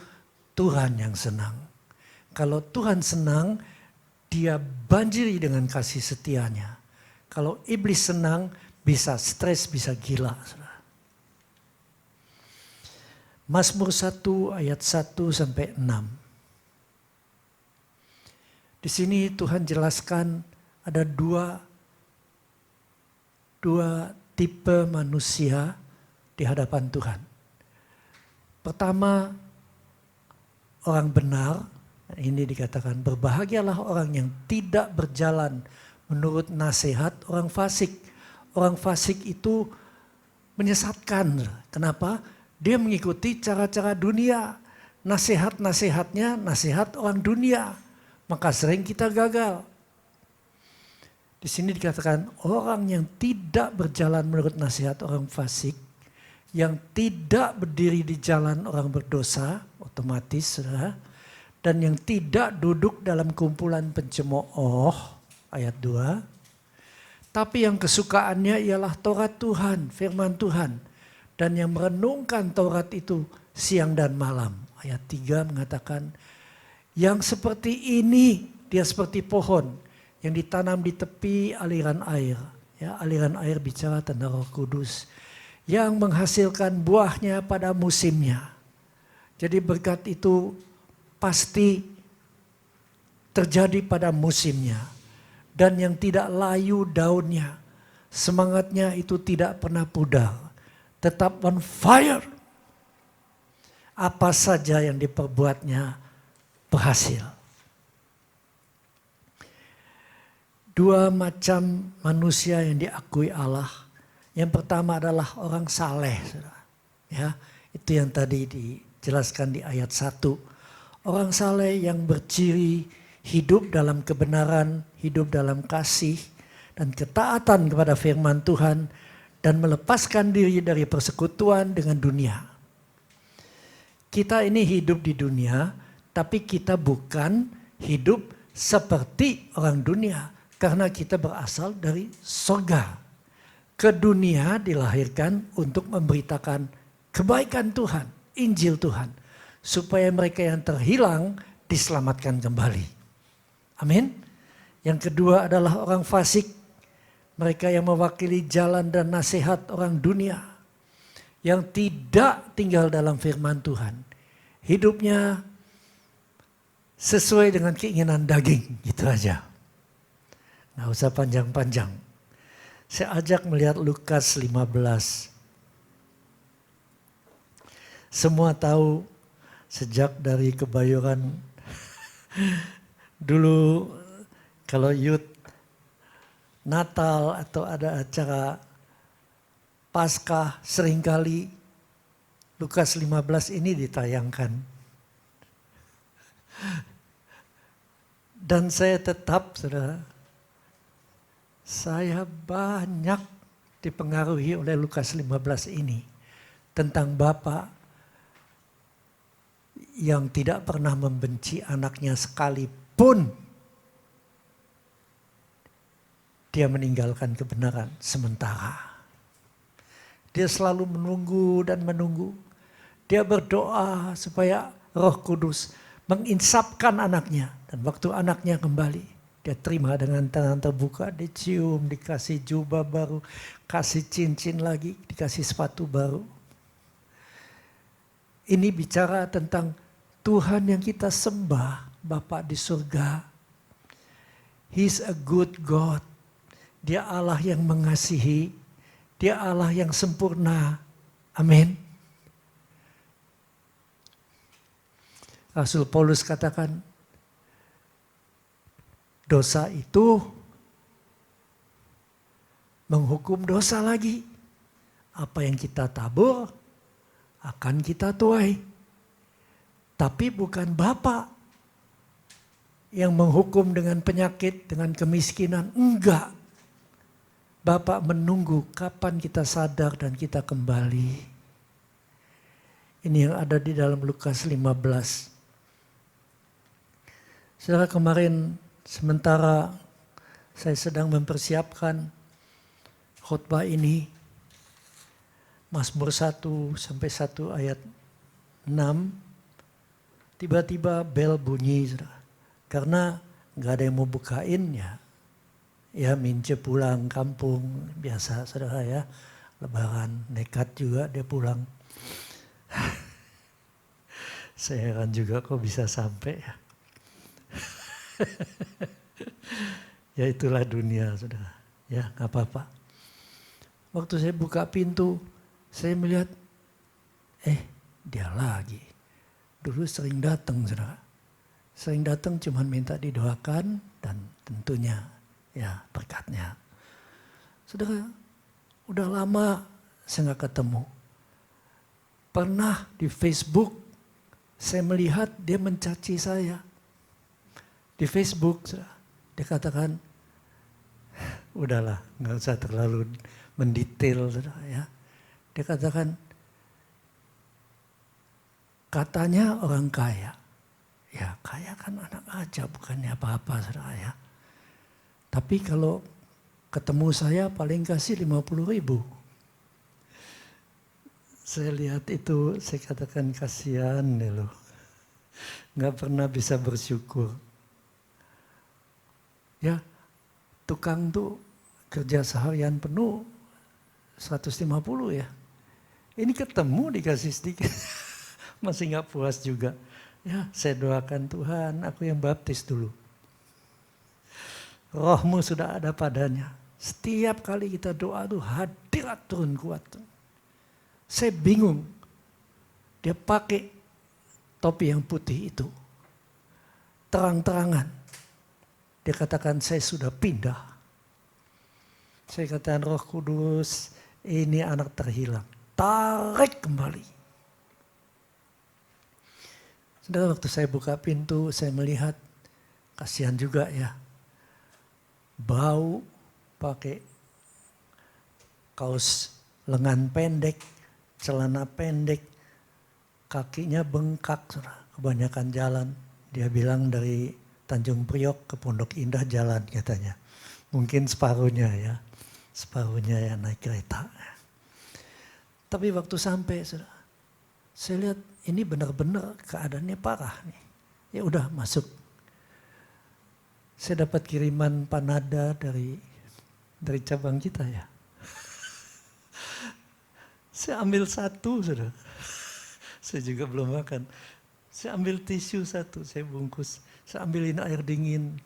Tuhan yang senang. Kalau Tuhan senang, Dia banjiri dengan kasih setianya. Kalau iblis senang, bisa stres, bisa gila. Mazmur 1 ayat 1 sampai 6. Di sini Tuhan jelaskan ada dua tipe manusia di hadapan Tuhan. Pertama, orang benar. Ini dikatakan berbahagialah orang yang tidak berjalan menurut nasihat orang fasik. Orang fasik itu menyesatkan. Kenapa? Dia mengikuti cara-cara dunia. Nasihat-nasihatnya nasihat orang dunia. Maka sering kita gagal. Di sini dikatakan orang yang tidak berjalan menurut nasihat orang fasik, yang tidak berdiri di jalan orang berdosa, otomatis saudara, dan yang tidak duduk dalam kumpulan pencemooh, ayat 2. Tapi yang kesukaannya ialah Taurat Tuhan, firman Tuhan. Dan yang merenungkan Taurat itu siang dan malam. Ayat 3 mengatakan, yang seperti ini, dia seperti pohon yang ditanam di tepi aliran air. Ya, aliran air bicara tentang Roh Kudus. Yang menghasilkan buahnya pada musimnya. Jadi berkat itu pasti terjadi pada musimnya. Dan yang tidak layu daunnya, semangatnya itu tidak pernah pudar, tetap on fire. Apa saja yang diperbuatnya berhasil. Dua macam manusia yang diakui Allah. Yang pertama adalah orang saleh. Ya, itu yang tadi dijelaskan di ayat 1. Orang saleh yang berciri hidup dalam kebenaran, hidup dalam kasih, dan ketaatan kepada firman Tuhan, dan melepaskan diri dari persekutuan dengan dunia. Kita ini hidup di dunia, tapi kita bukan hidup seperti orang dunia, karena kita berasal dari surga. Ke dunia dilahirkan untuk memberitakan kebaikan Tuhan, Injil Tuhan, supaya mereka yang terhilang diselamatkan kembali. Amin. Yang kedua adalah orang fasik. Mereka yang mewakili jalan dan nasihat orang dunia. Yang tidak tinggal dalam firman Tuhan. Hidupnya sesuai dengan keinginan daging. Gitu aja. Nggak usah panjang-panjang. Saya ajak melihat Lukas 15. Semua tahu sejak dari Kebayoran dulu kalau youth Natal atau ada acara Paskah seringkali Lukas 15 ini ditayangkan. Dan saya tetap, saudara, saya banyak dipengaruhi oleh Lukas 15 ini. Tentang Bapa yang tidak pernah membenci anaknya sekalipun dia meninggalkan kebenaran sementara. Dia selalu menunggu dan menunggu. Dia berdoa supaya Roh Kudus menginsapkan anaknya. Dan waktu anaknya kembali, dia terima dengan tangan terbuka, dicium, dikasih jubah baru, kasih cincin lagi, dikasih sepatu baru. Ini bicara tentang Tuhan yang kita sembah. Bapa di surga. He's a good God. Dia Allah yang mengasihi. Dia Allah yang sempurna. Amin. Rasul Paulus katakan, dosa itu menghukum dosa lagi. Apa yang kita tabur akan kita tuai. Tapi bukan Bapa yang menghukum dengan penyakit, dengan kemiskinan. Enggak. Bapa menunggu kapan kita sadar dan kita kembali. Ini yang ada di dalam Lukas 15. Saudara, kemarin sementara saya sedang mempersiapkan khotbah ini, Mazmur 1 sampai 1 ayat 6, tiba-tiba bel bunyi, saudara. Karena nggak ada yang mau bukain ya Mince pulang kampung biasa, saudara ya. Lebaran nekat juga dia pulang. Saya heran juga kok bisa sampai ya. Ya itulah dunia, saudara. Ya nggak apa-apa. Waktu saya buka pintu, saya melihat, dia lagi. Dulu sering datang, saudara. Sering datang cuma minta didoakan dan tentunya ya berkatnya. Saudara, udah lama saya nggak ketemu. Pernah di Facebook saya melihat dia mencaci saya. Di Facebook dia katakan, udahlah nggak usah terlalu mendetail, ya. Dia katakan, katanya orang kaya. Ya kaya kan anak aja, bukannya apa-apa, saudara, ya. Tapi kalau ketemu saya paling kasih 50.000. Saya lihat itu, saya katakan kasihan deh lo. Nggak pernah bisa bersyukur. Ya, tukang tuh kerja seharian penuh 150 ya. Ini ketemu dikasih sedikit. Masih nggak puas juga. Ya, saya doakan Tuhan, aku yang baptis dulu. Rohmu sudah ada padanya. Setiap kali kita doa tuh hadirat turun kuat. Saya bingung. Dia pakai topi yang putih itu. Terang-terangan. Dia katakan saya sudah pindah. Saya katakan Roh Kudus, ini anak terhilang. Tarik kembali. Saudara, waktu saya buka pintu, saya melihat, kasihan juga ya. Bau pakai kaos lengan pendek, celana pendek, kakinya bengkak, kebanyakan jalan. Dia bilang dari Tanjung Priok ke Pondok Indah jalan katanya. Mungkin separuhnya ya, separuhnya ya naik kereta. Tapi waktu sampai, saya lihat ini benar-benar keadaannya parah nih. Ya udah masuk. Saya dapat kiriman panada dari cabang kita ya. Saya ambil satu, saudara. Saya juga belum makan. Saya ambil tisu satu, saya bungkus. Saya ambilin air dingin.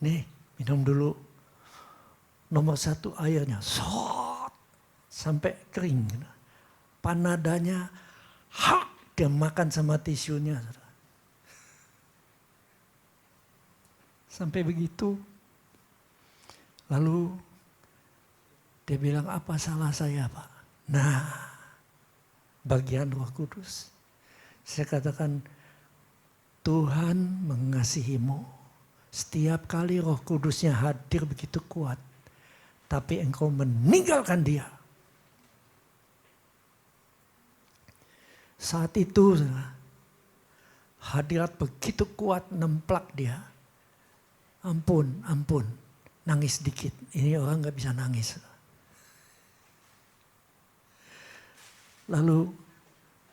Nih, minum dulu. Nomor 1 airnya, sot, sampai kering. Panadanya, hak, dia makan sama tisunya. Saudara. Sampai begitu. Lalu dia bilang, apa salah saya Pak? Nah, bagian Roh Kudus. Saya katakan, Tuhan mengasihimu. Setiap kali Roh Kudusnya hadir begitu kuat. Tapi engkau meninggalkan dia. Saat itu, hadirat begitu kuat nemplak dia. Ampun, ampun. Nangis dikit. Ini orang gak bisa nangis. Lalu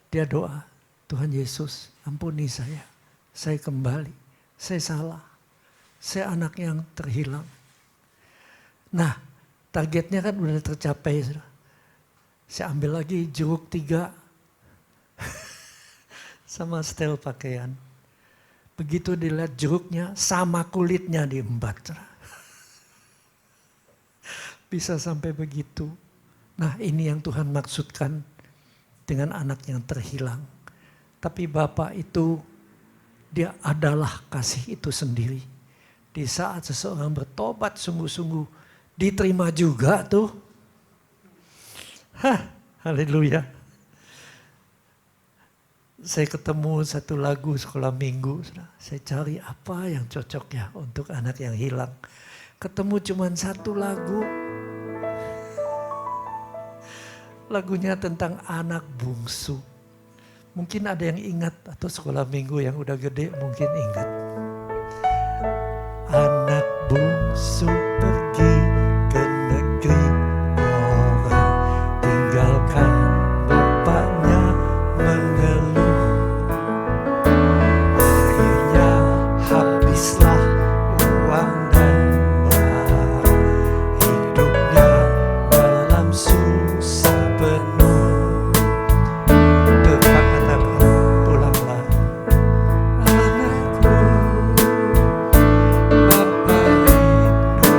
dia doa, Tuhan Yesus ampuni saya. Saya kembali. Saya salah. Saya anak yang terhilang. Nah, targetnya kan udah tercapai. Saya ambil lagi jeruk 3 sama setel pakaian. Begitu dilihat jeruknya sama kulitnya diembat. Bisa sampai begitu. Nah, ini yang Tuhan maksudkan dengan anak yang terhilang. Tapi Bapa itu, dia adalah kasih itu sendiri. Di saat seseorang bertobat sungguh-sungguh, diterima juga tuh. Haleluya. Saya ketemu satu lagu sekolah minggu. Saya cari apa yang cocok ya untuk anak yang hilang. Ketemu cuma satu lagu. Lagunya tentang anak bungsu. Mungkin ada yang ingat atau sekolah minggu yang udah gede mungkin ingat. Anak bungsu pergi ke negeri orang, tinggalkan bapaknya mengeluh. Akhirnya habislah uang dan barang, hidupnya dalam susah penuh. Tuhan katakan, pulanglah anakku, Bapa rindu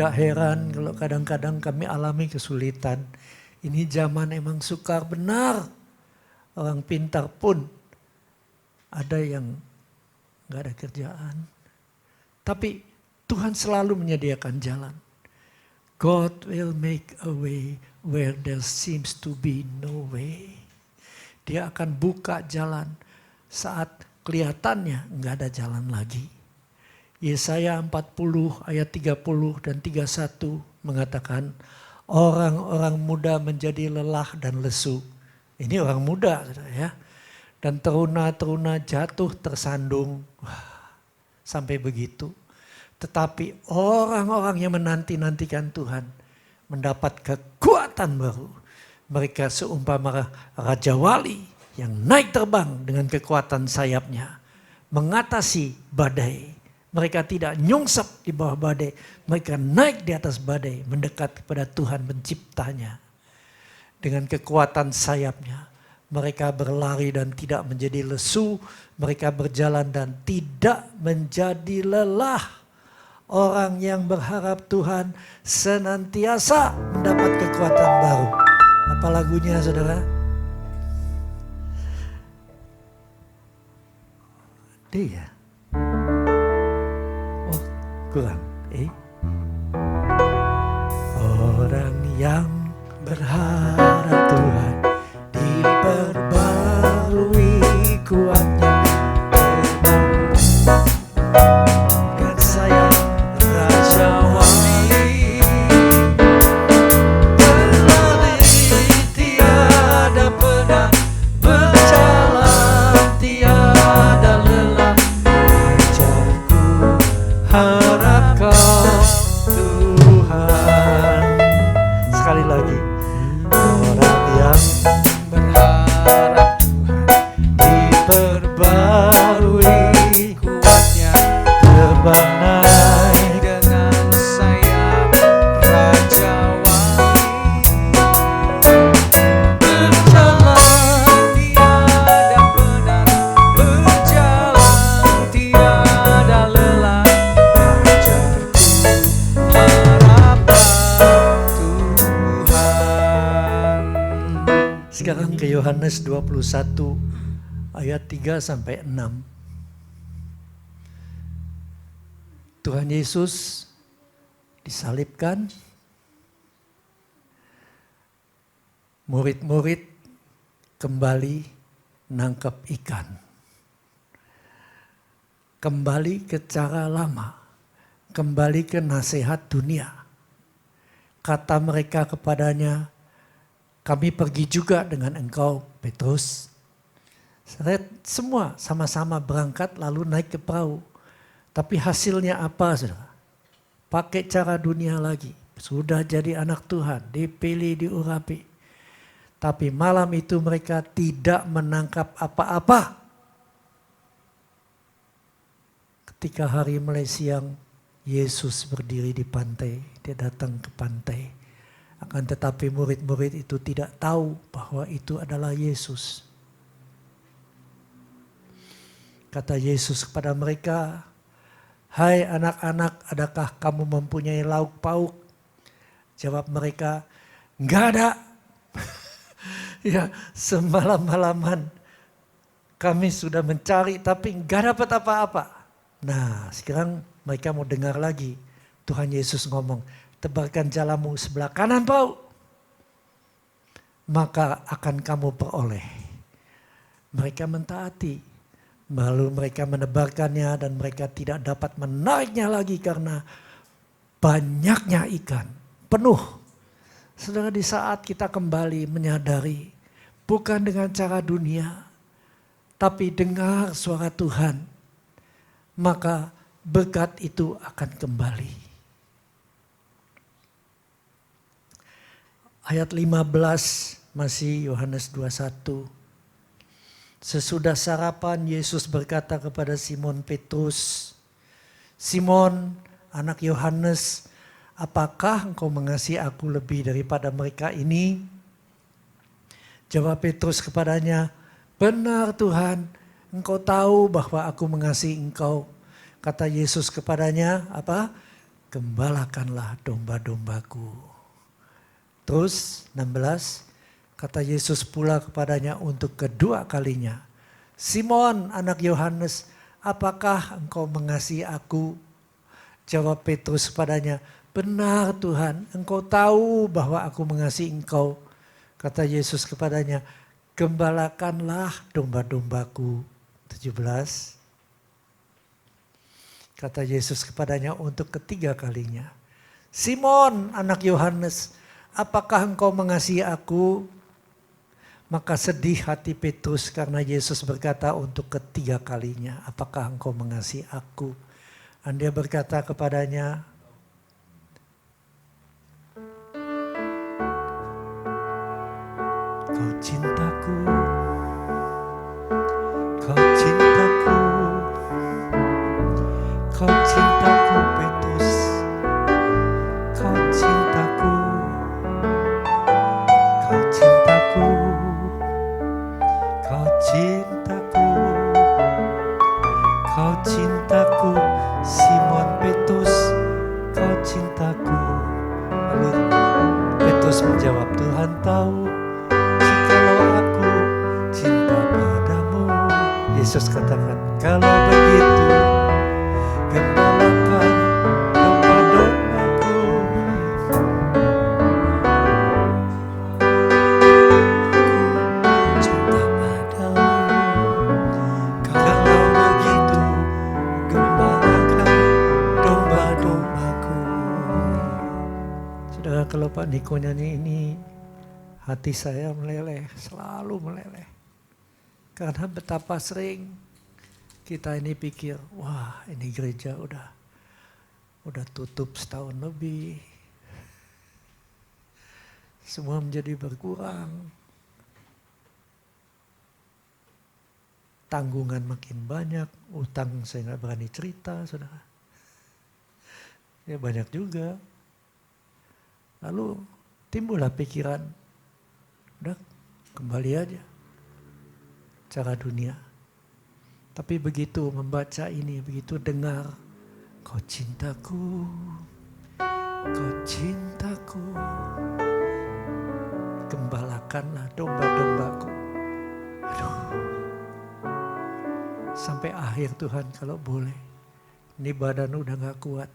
Gak heran kalau kadang-kadang kami alami kesulitan. Ini zaman emang sukar benar. Orang pintar pun ada yang gak ada kerjaan. Tapi Tuhan selalu menyediakan jalan. God will make a way where there seems to be no way. Dia akan buka jalan saat kelihatannya nggak ada jalan lagi. Yesaya 40 ayat 30 dan 31 mengatakan, orang-orang muda menjadi lelah dan lesu. Ini orang muda ya. Dan teruna-teruna jatuh tersandung. Wah, sampai begitu. Tetapi orang-orang yang menanti-nantikan Tuhan mendapat kekuatan baru. Mereka seumpama Raja Wali yang naik terbang dengan kekuatan sayapnya. Mengatasi badai. Mereka tidak nyungsep di bawah badai. Mereka naik di atas badai. Mendekat kepada Tuhan penciptanya. Dengan kekuatan sayapnya. Mereka berlari dan tidak menjadi lesu. Mereka berjalan dan tidak menjadi lelah. Orang yang berharap Tuhan senantiasa mendapat kekuatan baru. Apa lagunya saudara? Dia. Oh kurang. Orang yang berharap Tuhan diperbarui kuatnya. Sekarang ke Yohanes 21 ayat 3 sampai 6. Tuhan Yesus disalibkan. Murid-murid kembali nangkap ikan. Kembali ke cara lama. Kembali ke nasihat dunia. Kata mereka kepadanya, kami pergi juga dengan engkau, Petrus. Semua sama-sama berangkat lalu naik ke perahu. Tapi hasilnya apa, saudara? Pakai cara dunia lagi. Sudah jadi anak Tuhan, dipilih, diurapi. Tapi malam itu mereka tidak menangkap apa-apa. Ketika hari mulai siang, Yesus berdiri di pantai. Dia datang ke pantai. Akan tetapi murid-murid itu tidak tahu bahwa itu adalah Yesus. Kata Yesus kepada mereka, hai anak-anak, adakah kamu mempunyai lauk pauk? Jawab mereka, enggak ada. Ya, semalam-malaman kami sudah mencari tapi enggak dapat apa-apa. Nah, sekarang mereka mau dengar lagi. Tuhan Yesus ngomong, tebarkan jalamu sebelah kanan pauk, maka akan kamu peroleh. Mereka mentaati, lalu mereka menebarkannya dan mereka tidak dapat menariknya lagi karena banyaknya ikan, penuh. Saudara, di saat kita kembali menyadari, bukan dengan cara dunia, tapi dengar suara Tuhan, maka berkat itu akan kembali. Ayat 15 masih Yohanes 21. Sesudah sarapan Yesus berkata kepada Simon Petrus, Simon anak Yohanes, apakah engkau mengasihi aku lebih daripada mereka ini? Jawab Petrus kepadanya, benar Tuhan, engkau tahu bahwa aku mengasihi engkau. Kata Yesus kepadanya, apa? gembalakanlah domba-dombaku. Terus 16, kata Yesus pula kepadanya untuk kedua kalinya, Simon anak Yohanes, apakah engkau mengasihi aku? Jawab Petrus kepadanya, benar Tuhan, engkau tahu bahwa aku mengasihi engkau. Kata Yesus kepadanya, gembalakanlah domba-dombaku. 17. Kata Yesus kepadanya untuk ketiga kalinya, Simon anak Yohanes, apakah engkau mengasihi aku? Maka sedih hati Petrus karena Yesus berkata untuk ketiga kalinya, apakah engkau mengasihi aku? Dan dia berkata kepadanya, kau cintaku, kau cintaku, kau cintaku Petrus, kau cintaku, kau cintaku, kau cintaku, kau cintaku, Simon Petrus, kau cintaku. Lalu Petrus menjawab, Tuhan tahu jikalau aku cinta padamu. Yesus katakan, kalau begitu gembalakan domba-dombaku. Cinta padamu. Kalau begitu gembalakan domba-dombaku. Saudara, kalau Pak Niko nyanyi ini, hati saya meleleh, selalu meleleh. Karena betapa sering kita ini pikir, wah ini gereja udah tutup setahun lebih. Semua menjadi berkurang. Tanggungan makin banyak, utang saya nggak berani cerita, saudara. Ya banyak juga. Lalu timbullah pikiran, udah kembali aja cara dunia. Tapi begitu membaca ini, begitu dengar, kau cintaku, kau cintaku, gembalakanlah domba-dombaku. Aduh, sampai akhir Tuhan kalau boleh. Ini badan udah gak kuat,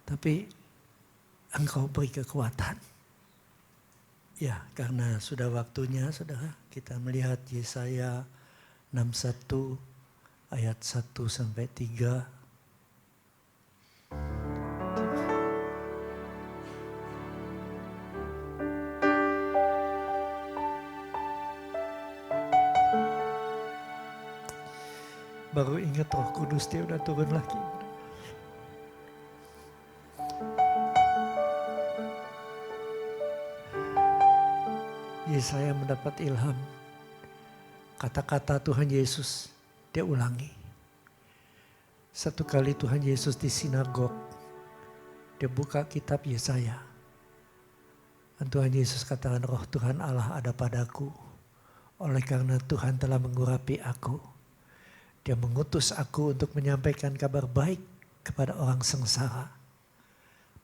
tapi Engkau beri kekuatan. Ya, karena sudah waktunya, saudara, kita melihat Yesaya 61 ayat 1-3. Baru ingat Roh Kudus dia udah turun lagi. Yesaya mendapat ilham. Kata-kata Tuhan Yesus dia ulangi. Satu kali Tuhan Yesus di sinagog, dia buka kitab Yesaya. Dan Tuhan Yesus katakan, Roh Tuhan Allah ada padaku. Oleh karena Tuhan telah mengurapi aku. Dia mengutus aku untuk menyampaikan kabar baik kepada orang sengsara.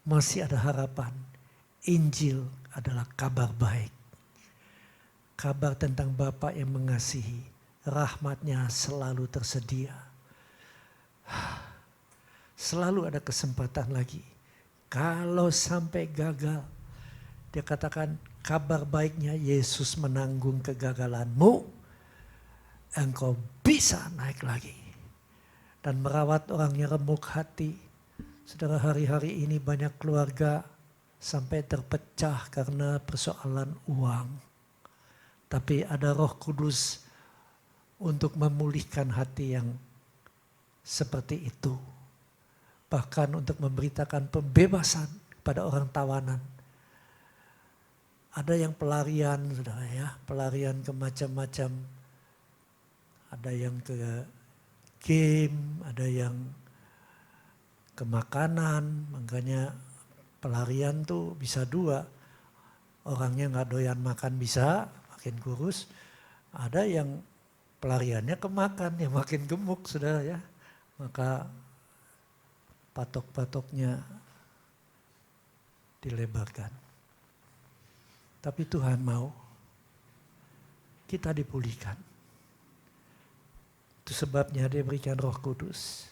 Masih ada harapan. Injil adalah kabar baik. Kabar tentang Bapa yang mengasihi. Rahmatnya selalu tersedia. Selalu ada kesempatan lagi. Kalau sampai gagal, dia katakan kabar baiknya Yesus menanggung kegagalanmu. Engkau bisa naik lagi. Dan merawat orang yang remuk hati. Saudara, hari-hari ini banyak keluarga sampai terpecah karena persoalan uang. Tapi ada Roh Kudus untuk memulihkan hati yang seperti itu. Bahkan untuk memberitakan pembebasan kepada orang tawanan. Ada yang pelarian, saudara ya, pelarian ke macam-macam. Ada yang ke game, ada yang ke makanan. Makanya pelarian tuh bisa dua. Orangnya gak doyan makan bisa, makin kurus. Ada yang pelariannya ke makan, yang makin gemuk, saudara ya. Maka patok-patoknya dilebarkan. Tapi Tuhan mau kita dipulihkan. Itu sebabnya Dia berikan Roh Kudus.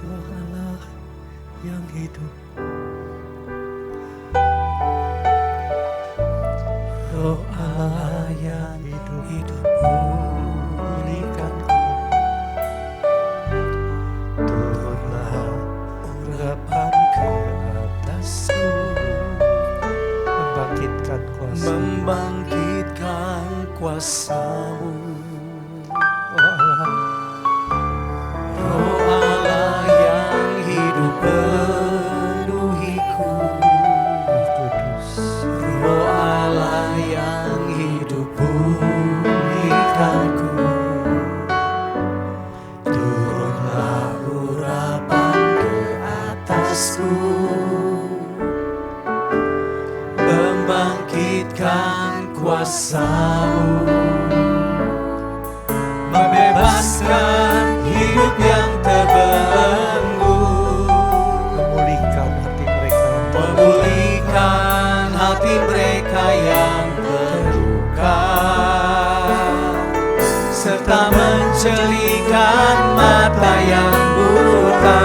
Roh Allah yang hidup, Roh Allah yang hidup, pulihkanku. Turunlah urapan ke atasku, membangkitkan kuasa-Mu. Roh Allah yang hidup penuhiku. Roh Kudus, Roh Allah yang hidup pulihkanku. Turunlah urapan ke atasku, membangkitkan kuasa-Mu, membebaskan hidup yang terbelenggu, memulihkan hati mereka yang terluka, serta mencelikan mata yang buta.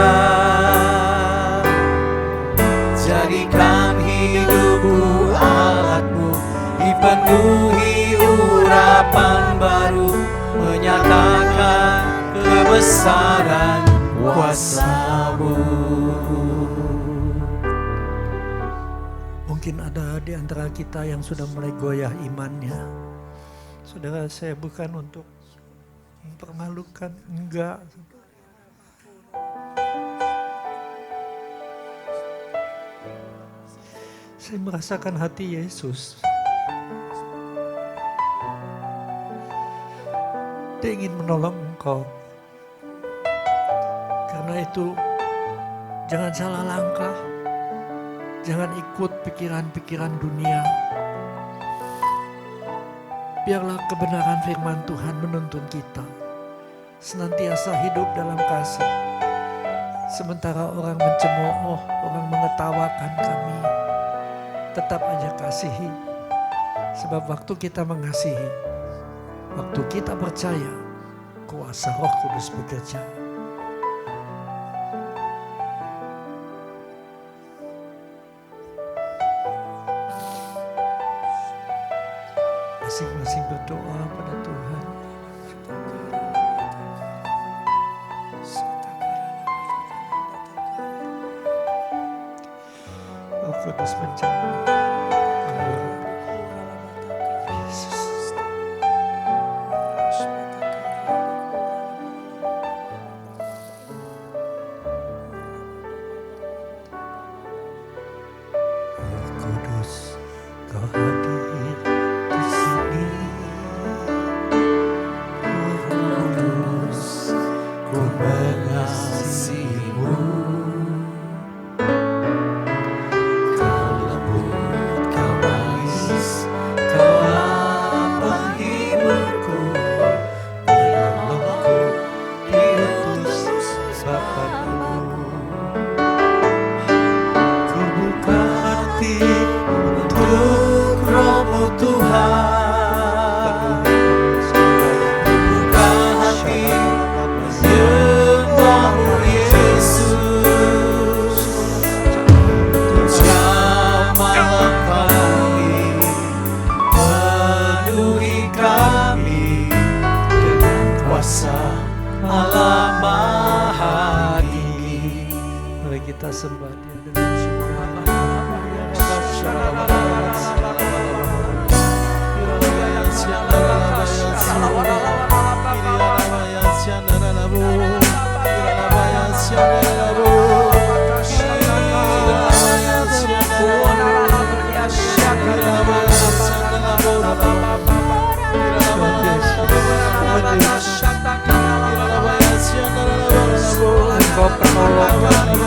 Jadikan hidupku alat-Mu, dipenuhi urapan baru, menyatakan kebesaran kuasa-Mu. Mungkin ada di antara kita yang sudah mulai goyah imannya. Saudara, saya bukan untuk mempermalukan, enggak. Saya merasakan hati Yesus. Dia ingin menolong engkau. Karena itu, jangan salah langkah. Jangan ikut pikiran-pikiran dunia. Biarlah kebenaran firman Tuhan menuntun kita. Senantiasa hidup dalam kasih. Sementara orang mencemooh, orang mengetawakan kami, tetap aja kasihi. Sebab waktu kita mengasihi, waktu kita percaya, kuasa Roh Kudus bekerja. Masing-masing berdoa pada Tuhan. Roh Kudus menjamah. Yesus. Roh Kudus, Kau hadir di sini. Roh Kudus, ku mengasihi-Mu. Kau lembut, Kau manis, Kaulah penghiburku, penolongku, diutus Bapa-Ku. Ku buka hati untuk Roh-Mu Tuhan. Ku buka hati menyembah-Mu Yesus. Jamahlah kami, penuhi kami dengan kuasa Allah Maha Tinggi. Mari kita sembah Dia dengan syukur. Engkau penolong kami.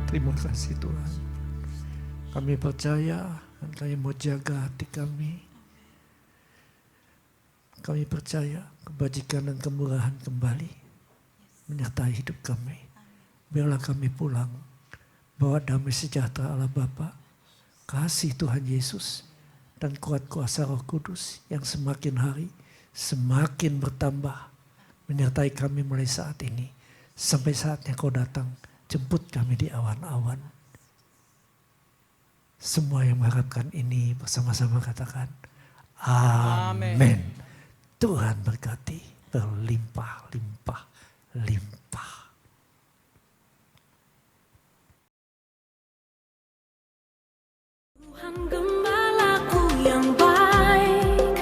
Terima kasih Tuhan. Kami percaya dan kami mau jaga hati kami. Kami percaya kebajikan dan kemurahan kembali menyertai hidup kami. Biarlah kami pulang bawa damai sejahtera Allah Bapa, kasih Tuhan Yesus, dan kuat kuasa Roh Kudus yang semakin hari semakin bertambah menyertai kami mulai saat ini. Sampai saatnya Kau datang, jemput kami di awan-awan. Semua yang mengharapkan ini bersama-sama katakan, Amin. Tuhan berkati berlimpah-limpah. Tuhan gembalaku yang baik,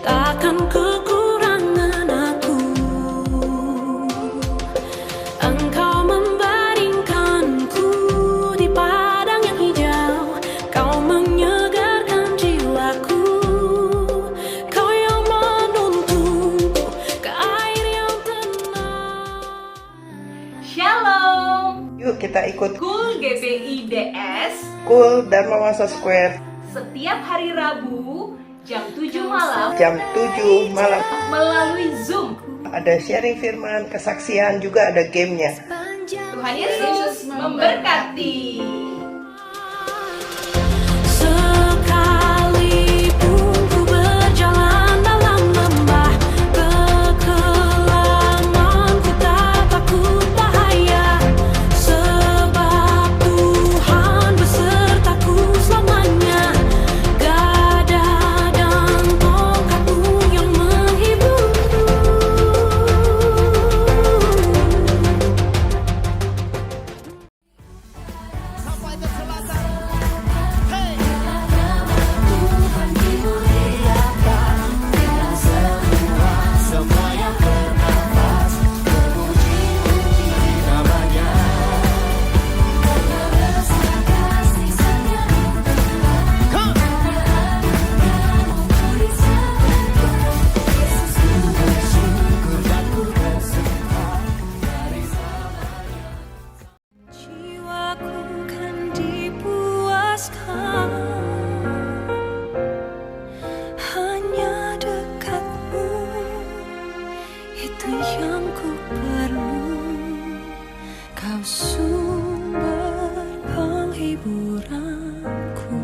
takkan kekurangan aku. Engkau membaringkanku di padang yang hijau, Kau menyegarkan jiwaku. Kau yang menuntunku ke air yang tenang. Shalom, Yuk kita ikut Cool GBIDS Cool Dharma Wangsa Square setiap hari Rabu jam 7 malam jam 7 malam. melalui Zoom. Ada sharing firman, kesaksian, juga ada gamenya. Tuhan Yesus memberkati. Sekalipun ku berjalan dalam lembah kekelaman, ku tak takut bahaya, sebab Tuhan besertaku selamanya. Gada dan tongkatku yang menghiburku. Jiwaku kan dipuaskan hanya dekatmu, itu yang ku perlu. Kau sumber penghiburanku,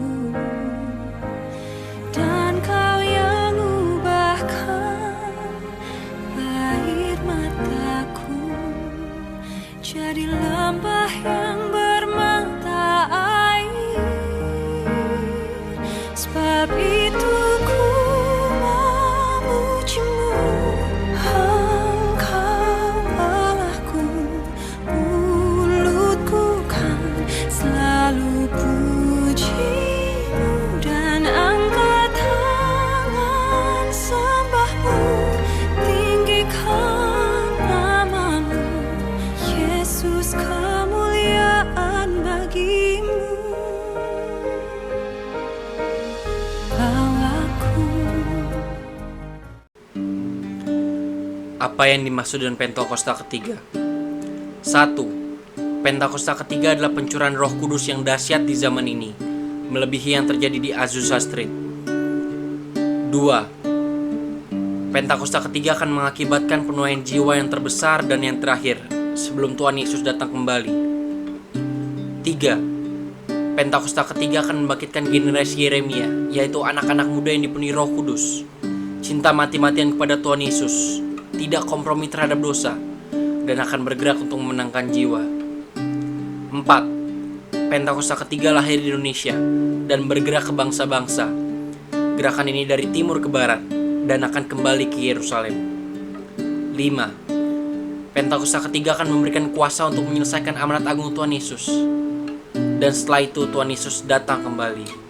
dan Kau yang ubahkan air mataku jadi lembah yang bermata air. Sebab itu ku memuji-Mu, Engkau Allahku. Mulutku kan selalu puji-Mu, dan angkat tangan sembah-Mu, tinggikan nama-Mu. Apa yang dimaksud dengan Pentakosta ketiga? 1. Pentakosta ketiga adalah pencurahan Roh Kudus yang dahsyat di zaman ini, melebihi yang terjadi di Azusa Street. 2. Pentakosta ketiga akan mengakibatkan penuaian jiwa yang terbesar dan yang terakhir sebelum Tuhan Yesus datang kembali. 3. Pentakosta ketiga akan membangkitkan generasi Yeremia, yaitu anak-anak muda yang dipenuhi Roh Kudus, cinta mati-matian kepada Tuhan Yesus, tidak kompromi terhadap dosa, dan akan bergerak untuk memenangkan jiwa. 4. Pentakosta ketiga lahir di Indonesia dan bergerak ke bangsa-bangsa. Gerakan ini dari timur ke barat dan akan kembali ke Yerusalem. 5. Pentakosta ketiga akan memberikan kuasa untuk menyelesaikan amanat agung Tuhan Yesus. Dan setelah itu Tuhan Yesus datang kembali.